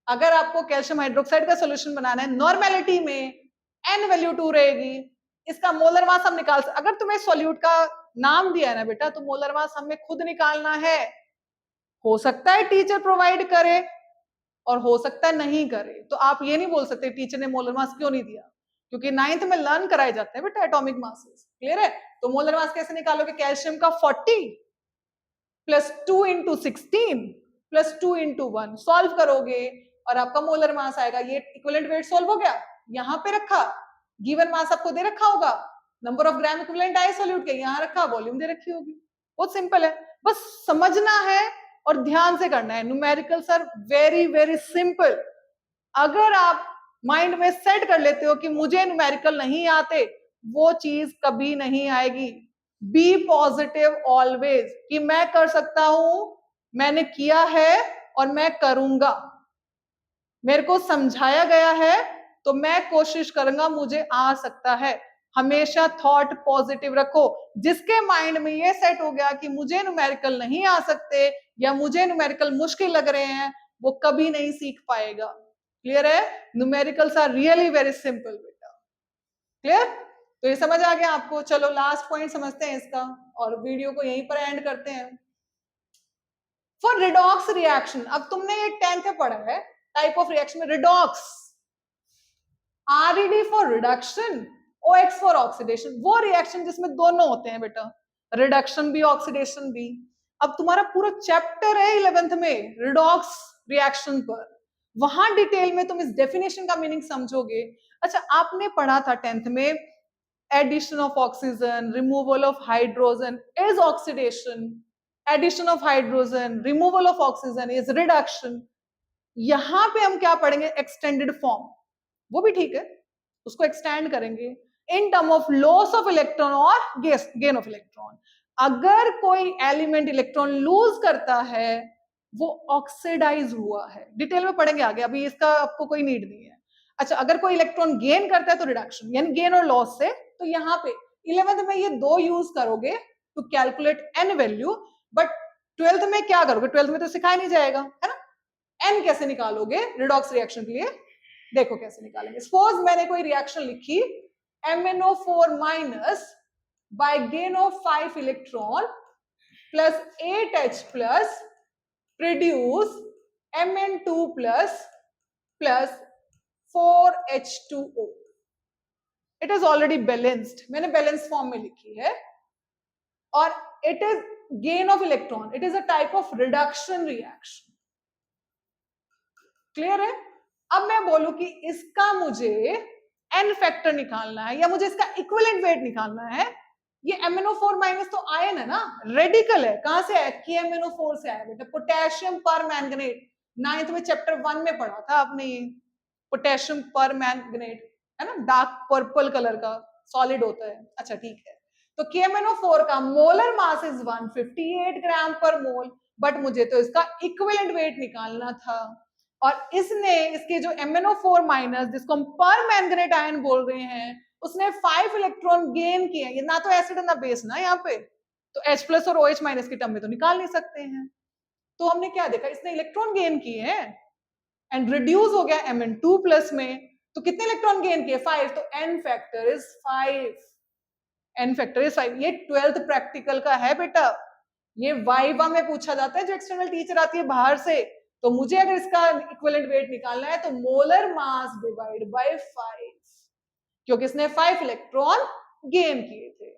अगर आपको कैल्शियम हाइड्रोक्साइड का सॉल्यूशन बनाना है नॉर्मेलिटी में, N वैल्यू 2 रहेगी, इसका मोलर मास हम निकाल सकते। अगर तुम्हें सॉल्यूट का नाम दिया है ना बेटा, तो मोलर मास हमें खुद निकालना है। हो सकता है टीचर प्रोवाइड करे और हो सकता है नहीं करे, तो आप ये नहीं बोल सकते टीचर ने मोलर मास क्यों नहीं दिया, क्योंकि 9th में लर्न कराए जाते हैं बेटा एटॉमिक मासेस, क्लियर है। तो मोलर मास कैसे निकालोगे, कैल्शियम का 40 plus 2 into 16 plus 2 into 1, solve करोगे और आपका मोलर मास आएगा। ये इक्विवेलेंट वेट सॉल्व हो गया, यहाँ पे रखा, गिवन मास आपको दे रखा होगा, नंबर ऑफ ग्राम इक्विवेलेंट आए सॉल्यूट के, यहाँ रखा, वॉल्यूम दे रखी होगी। बहुत सिंपल है, बस समझना है और ध्यान से करना है। Numericals are very very simple. अगर आप माइंड में सेट कर लेते हो कि मुझे न्यूमेरिकल नहीं आते, वो चीज कभी नहीं आएगी। बी पॉजिटिव ऑलवेज कि मैं कर सकता हूं, मैंने किया है और मैं करूंगा, मेरे को समझाया गया है तो मैं कोशिश करूंगा, मुझे आ सकता है। हमेशा थॉट पॉजिटिव रखो। जिसके माइंड में ये सेट हो गया कि मुझे न्यूमेरिकल नहीं आ सकते या मुझे न्यूमेरिकल मुश्किल लग रहे हैं, वो कभी नहीं सीख पाएगा, क्लियर है। Numericals are really very simple बेटा, क्लियर। तो ये समझ आ गया आपको। चलो लास्ट पॉइंट समझते हैं इसका और वीडियो को यहीं पर एंड करते हैं। फॉर रिडॉक्स रिएक्शन, अब तुमने ये 10th में पढ़ा है टाइप ऑफ रिएक्शन में redox, RED for reduction, OX for oxidation. वो रिएक्शन जिसमें दोनों होते हैं बेटा, रिडक्शन भी ऑक्सीडेशन भी। अब तुम्हारा पूरा चैप्टर है 11th में रिडॉक्स रिएक्शन पर, वहां डिटेल में तुम इस डेफिनेशन का मीनिंग समझोगे। अच्छा, आपने पढ़ा था 10th में addition of oxygen, removal of hydrogen is oxidation, addition of hydrogen, removal of oxygen is reduction. यहां पे हम क्या पढ़ेंगे, एक्सटेंडेड फॉर्म, वो भी ठीक है, उसको एक्सटेंड करेंगे in term of loss of electron और गेन ऑफ इलेक्ट्रॉन। अगर कोई एलिमेंट इलेक्ट्रॉन लूज करता है वो ऑक्सीडाइज हुआ है, डिटेल में पढ़ेंगे आगे, अभी इसका आपको कोई नीड नहीं है। अच्छा, अगर कोई इलेक्ट्रॉन गेन करता है तो रिडक्शन, यानी गेन और लॉस से। तो यहाँ पे 11th में ये दो यूज करोगे to calculate n value, but twelfth में क्या करोगे, ट्वेल्थ में तो सिखाया नहीं जाएगा, है ना। एन कैसे निकालोगे रिडॉक्स रिएक्शन के लिए, देखो कैसे निकालेंगे। सपोज मैंने कोई रिएक्शन लिखी MnO4 minus by gain of 5 electron plus 8H plus produce Mn2 plus plus 4H2O। It is already balanced, मैंने बैलेंस फॉर्म में लिखी है, और it is gain of electron, it is a type of reduction reaction. Clear है। अब मैं बोलूं कि इसका मुझे एन फैक्टर निकालना है या मुझे इसका इक्विवेलेंट वेट निकालना है। ये MnO4 माइनस तो आयन है ना, रेडिकल है, कहां से आया, KMnO4 से आया बेटा, पोटेशियम पर मैंगनेट, 9th में चैप्टर 1 में पढ़ा था आपने ये, पोटेशियम पर मैंगनेट है ना, डार्क पर्पल कलर का सॉलिड होता है। अच्छा ठीक है, तो KMnO4 का मोलर मास इज 158 ग्राम पर मोल, बट मुझे तो इसका इक्विवेलेंट वेट निकालना था, और इसने इसके जो MnO4 माइनस, जिसको हम पर मैंगनेट आयन बोल रहे हैं, उसने 5 इलेक्ट्रॉन गेन किए। ये ना तो एसिड ना बेस ना, यहाँ पे तो H प्लस और OH माइनस की टर्म में तो निकाल नहीं सकते हैं। तो हमने क्या देखा, इसने इलेक्ट्रॉन गेन किए हैं एंड रिड्यूस हो गया Mn2 प्लस में। तो कितने इलेक्ट्रॉन गेन किए, 5, तो n factor is 5, n factor is 5। ये 12th प्रैक्टिकल का है बेटा, ये वाइवा में पूछा जाता है, जो एक्सटर्नल टीचर आती है बाहर से। तो मुझे अगर इसका इक्विवेलेंट वेट निकालना है तो मोलर मास डिवाइड बाय 5, क्योंकि इसने 5 इलेक्ट्रॉन गेन किए थे।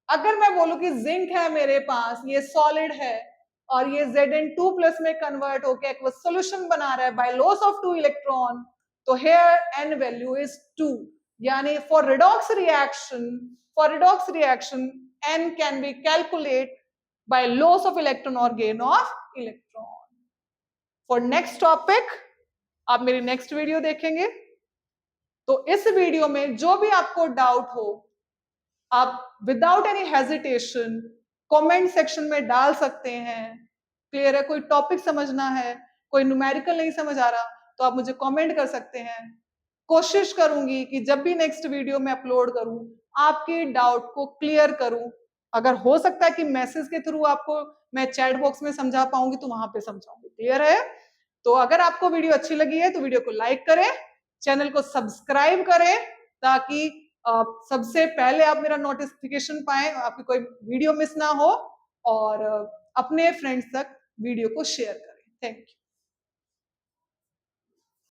अगर मैं बोलूं कि जिंक है मेरे पास, ये सॉलिड है, और ये Zn2 प्लस में कन्वर्ट होकर एक्वस सॉल्यूशन बना रहा है बाय लॉस ऑफ 2 इलेक्ट्रॉन, तो here n वैल्यू इज 2, यानी for redox reaction n can be calculate by loss of electron or gain of electron. For next topic आप मेरी next video देखेंगे। तो इस वीडियो में जो भी आपको डाउट हो, आप without any hesitation comment section में डाल सकते हैं। क्लियर है, कोई टॉपिक समझना है, कोई न्यूमेरिकल नहीं समझ आ रहा, तो आप मुझे कमेंट कर सकते हैं। कोशिश करूंगी कि जब भी नेक्स्ट वीडियो में अपलोड करूं, आपके डाउट को क्लियर करूं। अगर हो सकता है कि मैसेज के थ्रू आपको मैं चैट बॉक्स में समझा पाऊंगी तो वहां पे समझाऊंगी। क्लियर है। तो अगर आपको वीडियो अच्छी लगी है तो वीडियो को लाइक करें, चैनल को सब्सक्राइब करें, ताकि सबसे पहले आप मेरा नोटिफिकेशन पाएं, आपकी कोई वीडियो मिस ना हो, और अपने फ्रेंड्स तक वीडियो को शेयर करें। Thank you.